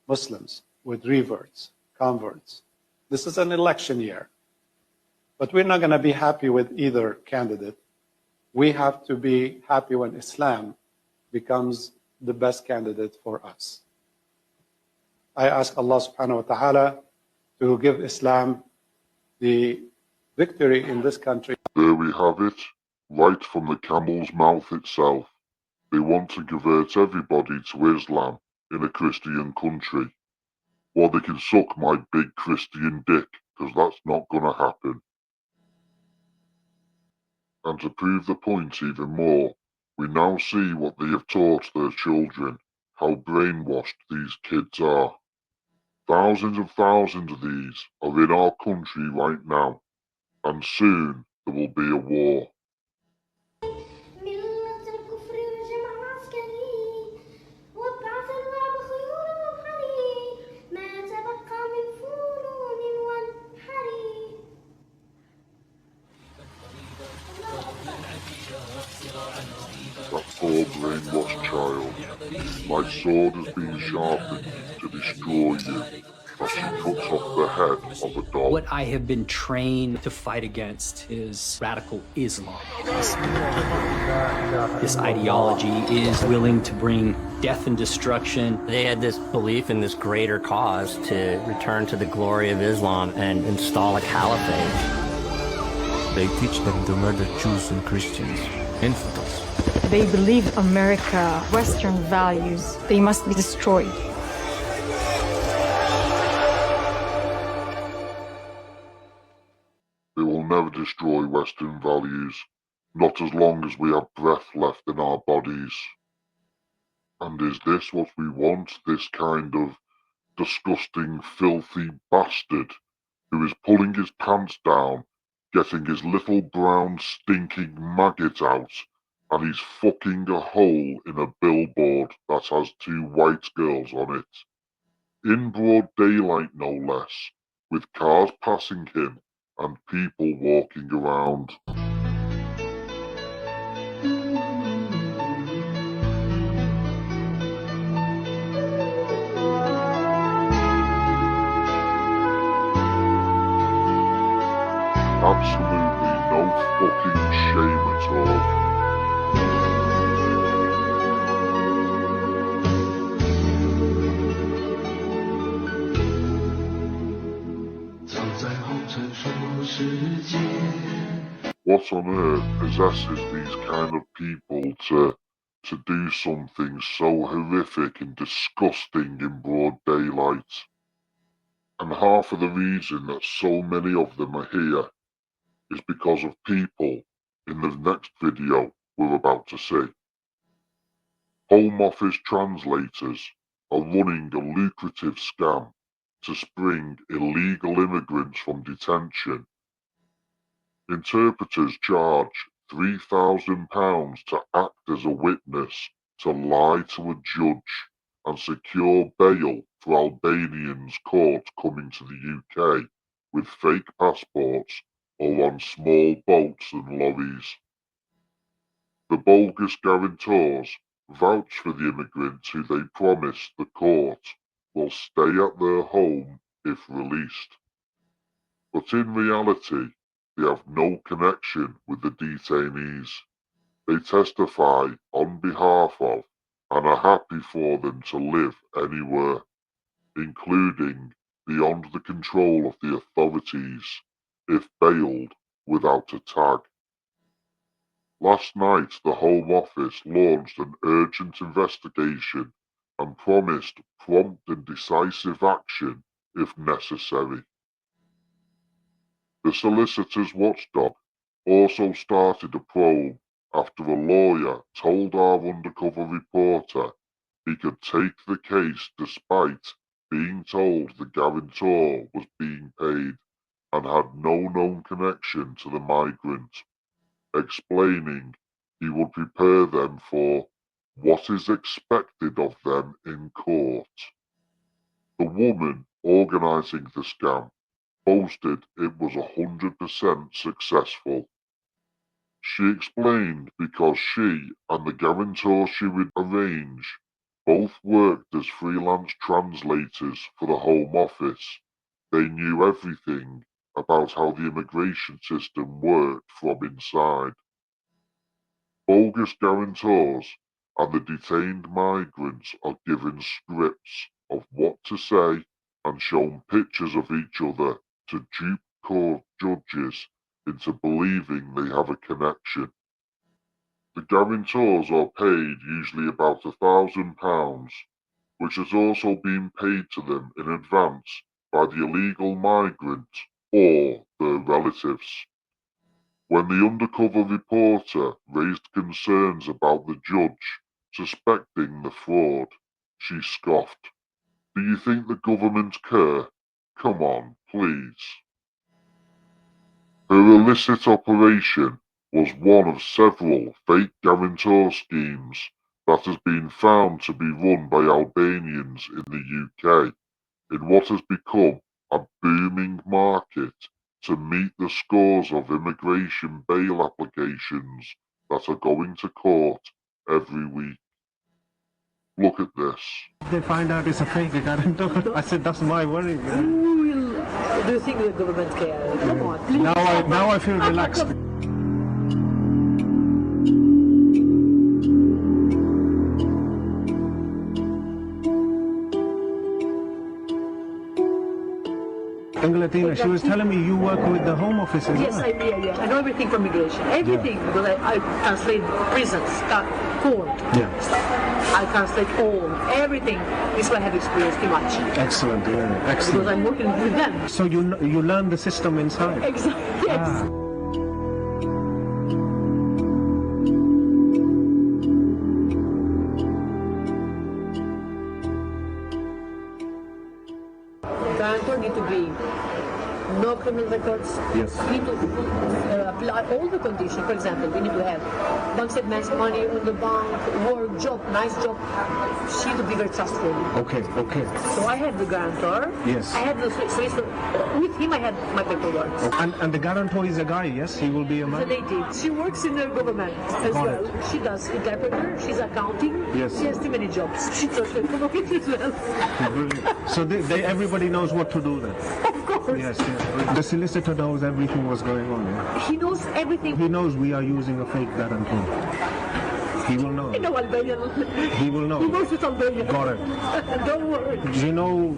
Muslims, with reverts, converts. This is an election year. But we're not going to be happy with either candidate. We have to be happy when Islam becomes the best candidate for us. I ask Allah subhanahu wa ta'ala to give Islam the victory in this country. There we have it, right from the camel's mouth itself. They want to convert everybody to Islam in a Christian country. Well, they can suck my big Christian dick, because that's not going to happen. And to prove the point even more, we now see what they have taught their children, how brainwashed these kids are. Thousands of these are in our country right now, and soon there will be a war. That poor brainwashed child. My sword has been sharpened to destroy you, as she cuts off the head of a dog. What I have been trained to fight against is radical Islam. This ideology is willing to bring death and destruction. They had this belief in this greater cause to return to the glory of Islam and install a caliphate. They teach them to murder Jews and Christians, infidels. They believe America, Western values, they must be destroyed. They will never destroy Western values, not as long as we have breath left in our bodies. And is this what we want, this kind of disgusting, filthy bastard who is pulling his pants down, getting his little brown stinking maggot out, and he's fucking a hole in a billboard that has 2 white girls on it. In broad daylight, no less, with cars passing him and people walking around. Absolutely no fucking shame at all. What on earth possesses these kind of people to do something so horrific and disgusting in broad daylight? And half of the reason that so many of them are here is because of people in the next video we're about to see. Home Office translators are running a lucrative scam to spring illegal immigrants from detention. Interpreters charge £3,000 to act as a witness to lie to a judge and secure bail for Albanians caught coming to the UK with fake passports or on small boats and lorries. The bogus guarantors vouch for the immigrants who they promise the court will stay at their home if released. But in reality, they have no connection with the detainees. They testify on behalf of and are happy for them to live anywhere, including beyond the control of the authorities, if bailed without a tag. Last night, the Home Office launched an urgent investigation and promised prompt and decisive action if necessary. The Solicitors Watchdog also started a probe after a lawyer told our undercover reporter he could take the case despite being told the guarantor was being paid and had no known connection to the migrant, explaining he would prepare them for what is expected of them in court. The woman organising the scam boasted it was 100% successful. She explained because she and the guarantor she would arrange both worked as freelance translators for the Home Office. They knew everything about how the immigration system worked from inside. Bogus guarantors and the detained migrants are given scripts of what to say and shown pictures of each other to dupe court judges into believing they have a connection. The guarantors are paid usually about £1,000, which has also been paid to them in advance by the illegal migrant or their relatives. When the undercover reporter raised concerns about the judge suspecting the fraud, she scoffed. Do you think the government care? Come on, please. Her illicit operation was one of several fake guarantor schemes that has been found to be run by Albanians in the UK in what has become a booming market to meet the scores of immigration bail applications that are going to court every week. Look at this. They find out it's a fake guarantor. I said, that's my worry. Do you think the government cares? Come on, please. Now I feel relaxed. Latina, she was telling me you work with the Home Office as well. Yes, I know everything from immigration. Everything, because I translate prisons, court stuff. I translate everything. This one I have experienced too much. Excellent, yeah, excellent. Because I'm working with them. So you learn the system inside? Exactly, yes. Guarantor need to be no criminal records. Yes. We need to apply all the conditions. For example, we need to have bank statements, money on the bank, work, job, nice job. She need to be very trustworthy. Okay. So I had the guarantor. Yes. I had the solicitor. With him I had my paperwork. And the guarantor is a guy, yes? He will be a man? The lady. She works in the government as well. She does interpreter, she's accounting. Yes. She has too many jobs. She translates from as well. Brilliant. So everybody knows what to do then? Of course. Yes. The solicitor knows everything was going on, yeah? He knows everything. He knows we are using a fake guarantor. He will know. I know Albanian. He will know. He works with Albanian. Got it. Don't worry. You know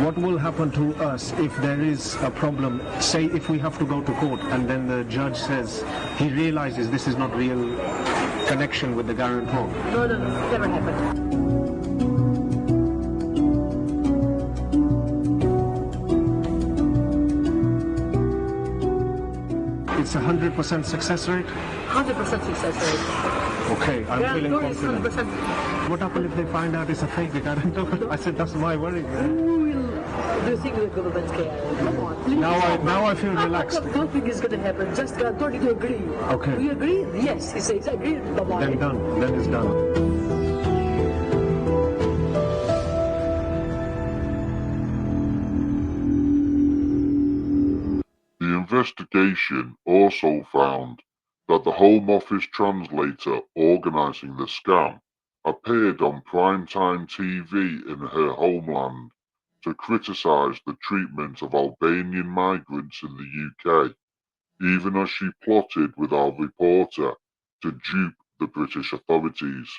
what will happen to us if there is a problem? Say if we have to go to court and then the judge says he realizes this is not real connection with the guarantor. No, never happened. It's a 100% success rate? 100% success rate. Okay, I'm feeling Guarantor is confident. 100%. What happens if they find out it's a fake guarantor? I said that's my worry. Who will do you think the government can? Come on, please. Now I feel relaxed. Don't think it's going to happen. Just guarantor you agree. Okay. Do you agree? Yes, he says agree. Bye-bye. Then done. Then it's done. The investigation also found that the Home Office translator organising the scam appeared on primetime TV in her homeland to criticise the treatment of Albanian migrants in the UK, even as she plotted with our reporter to dupe the British authorities.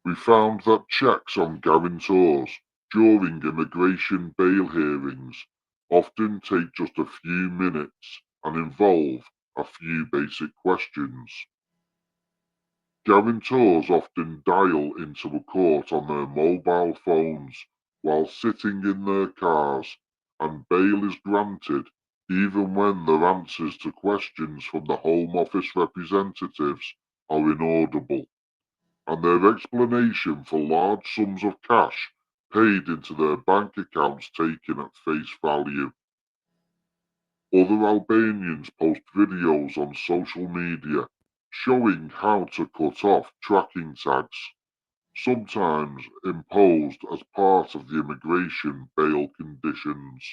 We found that checks on guarantors during immigration bail hearings often take just a few minutes and involve a few basic questions. Guarantors often dial into a court on their mobile phones while sitting in their cars, and bail is granted even when their answers to questions from the Home Office representatives are inaudible, and their explanation for large sums of cash paid into their bank accounts taken at face value. Other Albanians post videos on social media showing how to cut off tracking tags, sometimes imposed as part of the immigration bail conditions.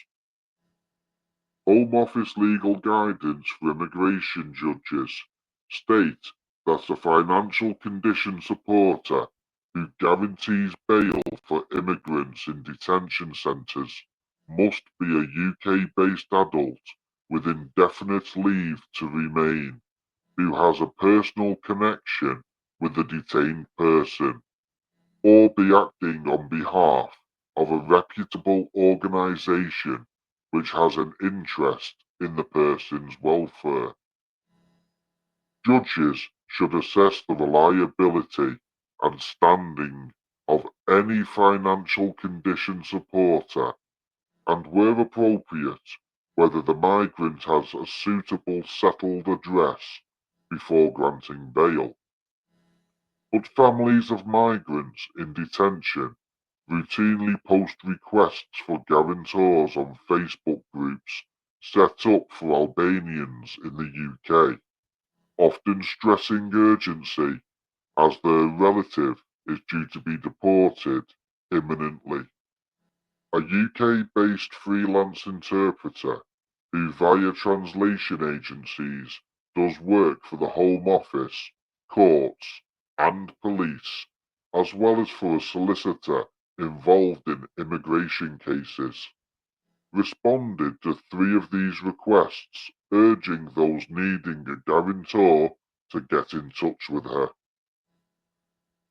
Home Office legal guidance for immigration judges state that a financial condition supporter who guarantees bail for immigrants in detention centres must be a UK-based adult with indefinite leave to remain, who has a personal connection with the detained person, or be acting on behalf of a reputable organisation which has an interest in the person's welfare. Judges should assess the reliability and standing of any financial condition supporter, and where appropriate, whether the migrant has a suitable settled address before granting bail. But families of migrants in detention routinely post requests for guarantors on Facebook groups set up for Albanians in the UK, often stressing urgency as their relative is due to be deported imminently. A UK-based freelance interpreter who via translation agencies does work for the Home Office, courts and police, as well as for a solicitor involved in immigration cases, responded to 3 of these requests, urging those needing a guarantor to get in touch with her.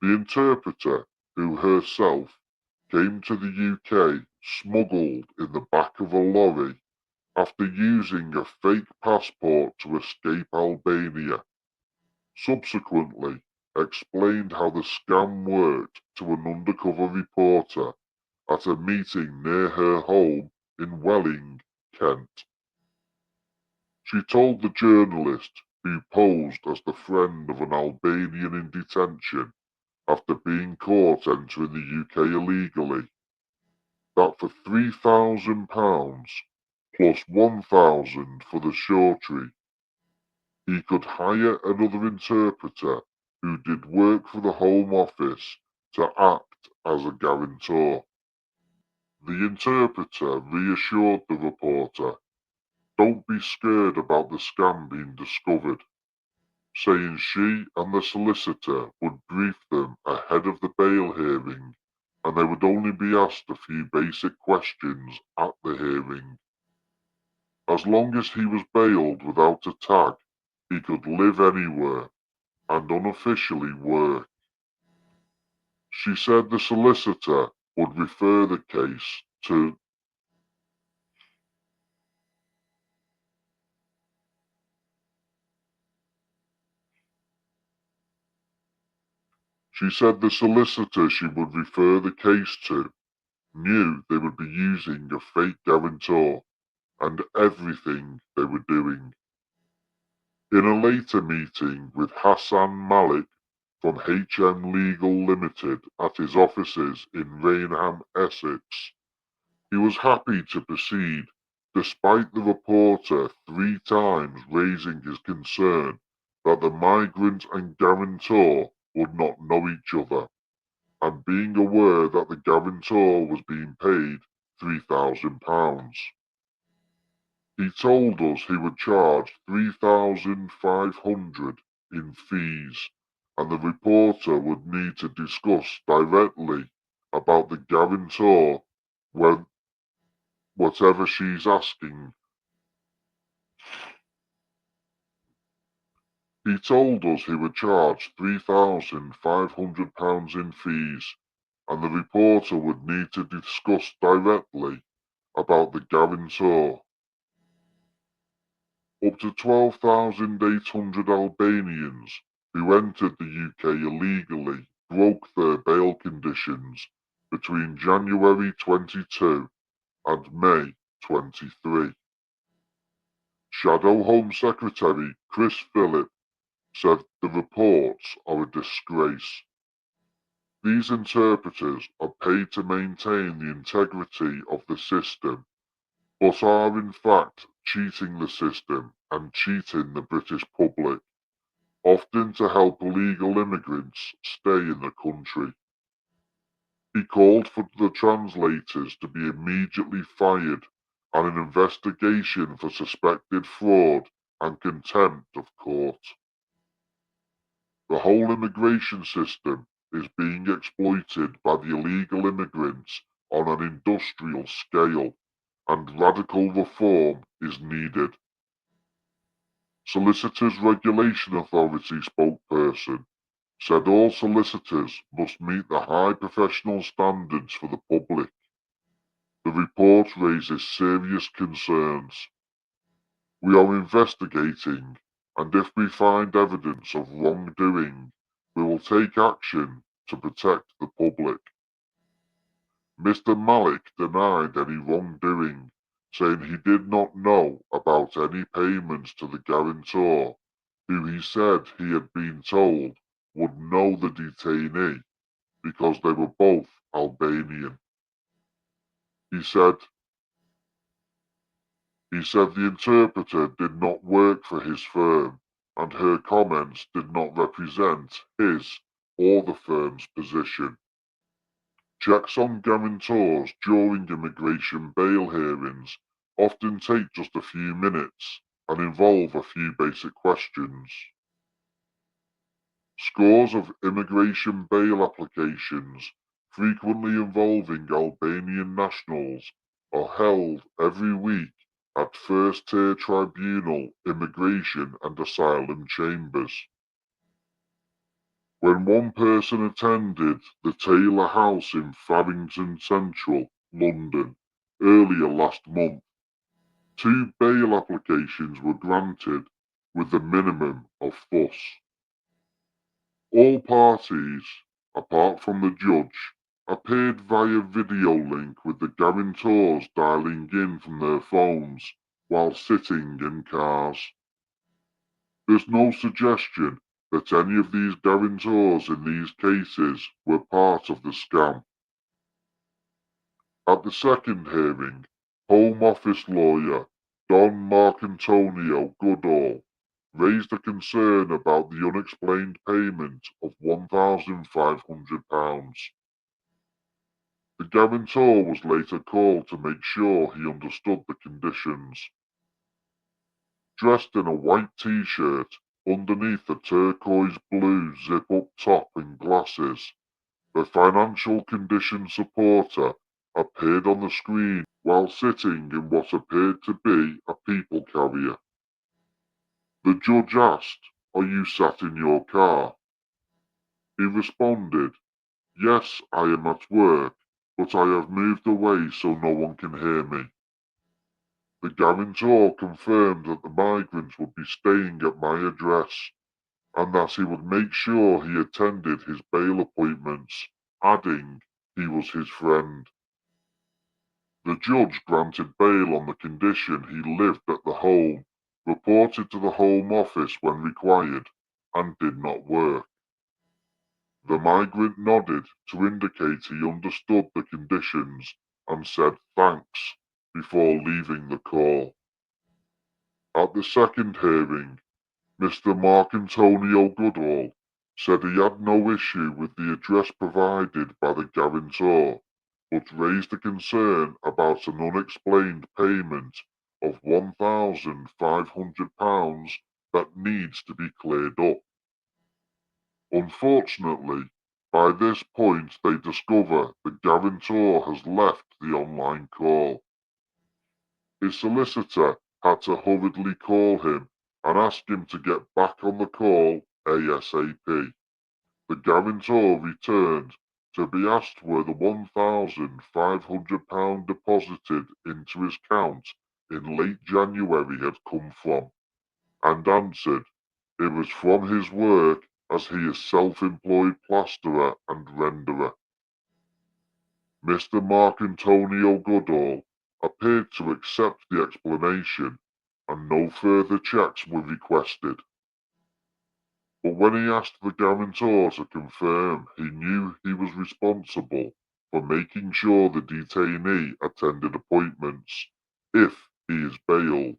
The interpreter, who herself came to the UK smuggled in the back of a lorry after using a fake passport to escape Albania, subsequently explained how the scam worked to an undercover reporter at a meeting near her home in Welling, Kent. She told the journalist, who posed as the friend of an Albanian in detention after being caught entering the UK illegally, that for £3,000 plus £1,000 for the surety, he could hire another interpreter who did work for the Home Office to act as a guarantor. The interpreter reassured the reporter, "Don't be scared about the scam being discovered," saying she and the solicitor would brief them ahead of the bail hearing, and they would only be asked a few basic questions at the hearing. As long as he was bailed without a tag, he could live anywhere and unofficially work. She said the solicitor would refer the case to She said the solicitor she would refer the case to knew they would be using a fake guarantor and everything they were doing In a later meeting with Hassan Malik from HM Legal Limited at his offices in Rainham, Essex, he was happy to proceed, despite the reporter 3 times raising his concern that the migrant and guarantor would not know each other, and being aware that the guarantor was being paid £3,000. He told us he would charge £3,500 in fees, and the reporter would need to discuss directly about the guarantor when whatever she's asking. He told us he would charge £3,500 in fees, and the reporter would need to discuss directly about the guarantor. Up to 12,800 Albanians who entered the UK illegally broke their bail conditions between January 22 and May 23. Shadow Home Secretary Chris Phillip said the reports are a disgrace. These interpreters are paid to maintain the integrity of the system, but are in fact cheating the system and cheating the British public, often to help illegal immigrants stay in the country. He called for the translators to be immediately fired and an investigation for suspected fraud and contempt of court. The whole immigration system is being exploited by the illegal immigrants on an industrial scale, and radical reform is needed. Solicitors Regulation Authority spokesperson said all solicitors must meet the high professional standards for the public. The report raises serious concerns. We are investigating, and if we find evidence of wrongdoing, we will take action to protect the public. Mr. Malik denied any wrongdoing, saying he did not know about any payments to the guarantor, who he said he had been told would know the detainee because they were both Albanian. He said the interpreter did not work for his firm, and her comments did not represent his or the firm's position. Checks on guarantors during immigration bail hearings often take just a few minutes and involve a few basic questions. Scores of immigration bail applications, frequently involving Albanian nationals, are held every week at first-tier tribunal immigration and asylum chambers. When one person attended the Taylor House in Farringdon Central, London, earlier last month, 2 bail applications were granted with the minimum of fuss. All parties, apart from the judge, appeared via video link with the guarantors dialing in from their phones while sitting in cars. There's no suggestion that any of these guarantors in these cases were part of the scam. At the second hearing, Home Office lawyer Don Marcantonio Goodall raised a concern about the unexplained payment of £1,500. The guarantor was later called to make sure he understood the conditions. Dressed in a white t-shirt underneath a turquoise blue zip-up top and glasses, the financial condition supporter appeared on the screen while sitting in what appeared to be a people carrier. The judge asked, "Are you sat in your car?" He responded, "Yes, I am at work, but I have moved away so no one can hear me." The guarantor confirmed that the migrant would be staying at my address, and that he would make sure he attended his bail appointments, adding he was his friend. The judge granted bail on the condition he lived at the home reported to the Home Office when required, and did not work. The migrant nodded to indicate he understood the conditions and said thanks before leaving the call. At the second hearing, Mr. Marcantonio Goodall said he had no issue with the address provided by the guarantor, but raised a concern about an unexplained payment of £1,500 that needs to be cleared up. Unfortunately, by this point they discover the guarantor has left the online call. His solicitor had to hurriedly call him and ask him to get back on the call ASAP. The guarantor returned to be asked where the £1,500 deposited into his account in late January had come from, and answered it was from his work as he is self-employed plasterer and renderer. Mr. Marcantonio Goodall appeared to accept the explanation, and no further checks were requested. But when he asked the guarantor to confirm he knew he was responsible for making sure the detainee attended appointments if he is bailed,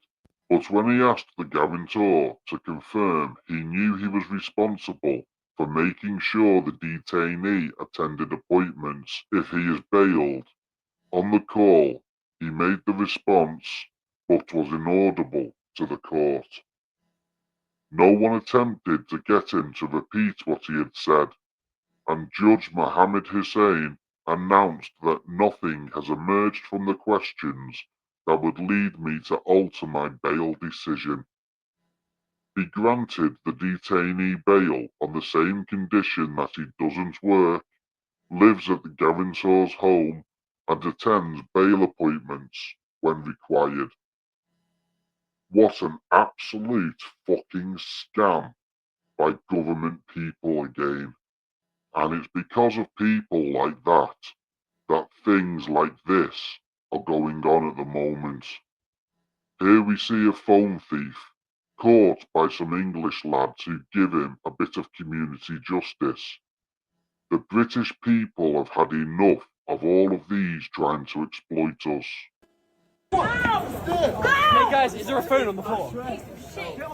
but when he asked the guarantor to confirm he knew he was responsible for making sure the detainee attended appointments if he is bailed, on the call he made the response but was inaudible to the court. No one attempted to get him to repeat what he had said, and Judge Mohammed Hussein announced that nothing has emerged from the questions that would lead me to alter my bail decision. He granted the detainee bail on the same condition that he doesn't work, lives at the guarantor's home, and attends bail appointments when required. What an absolute fucking scam by government people again. And it's because of people like that that things like this are going on at the moment. Here we see a phone thief caught by some English lads who give him a bit of community justice. The British people have had enough of all of these trying to exploit us. Hey guys, is there a phone on the floor? No,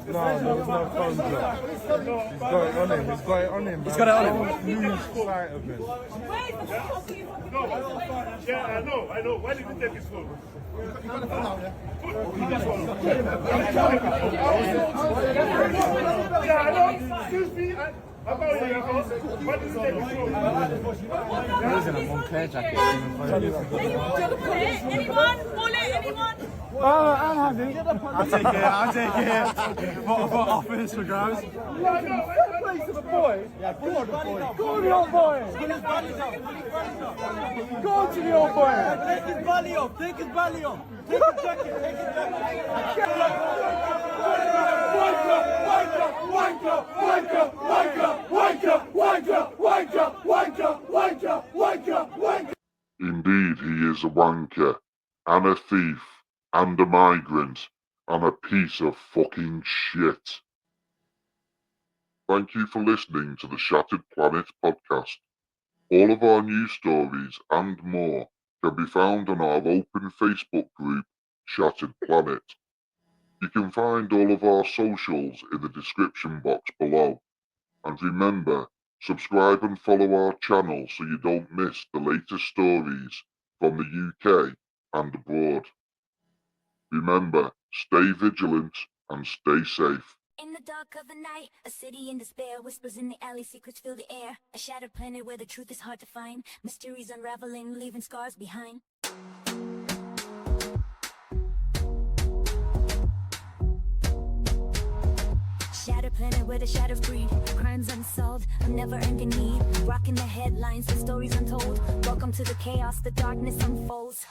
there's no phone there. He's got it on him. He's got it on him. He's got it on him. Lose sight of him. Yeah, I know. Why did you take his phone? You got the phone now, yeah? Yeah, I know. Excuse me. About your phone. Why did you take his phone? He's in a Moncler jacket. Anyone? Anyone? I'm happy. I'll take it. For office, for grounds. No. Place of a boy. Yeah, go on, the boy. Go on, the old boy. Go on to the old boy. Take his belly off. Take his belly off. Take his jacket. Take his jacket. Indeed, he is a wanker, and a thief, and a migrant, and a piece of fucking shit. Thank you for listening to the Shattered Planet podcast. All of our news stories and more can be found on our open Facebook group, Shattered Planet. You can find all of our socials in the description box below. And remember, subscribe and follow our channel so you don't miss the latest stories from the UK and abroad. Remember, stay vigilant and stay safe. In the dark of the night, a city in despair, whispers in the alley, secrets fill the air. A shattered planet where the truth is hard to find, mysteries unraveling, leaving scars behind. Shattered planet where the shadows breed, crimes unsolved, a never-ending need. Rocking the headlines with stories untold. Welcome to the chaos, the darkness unfolds.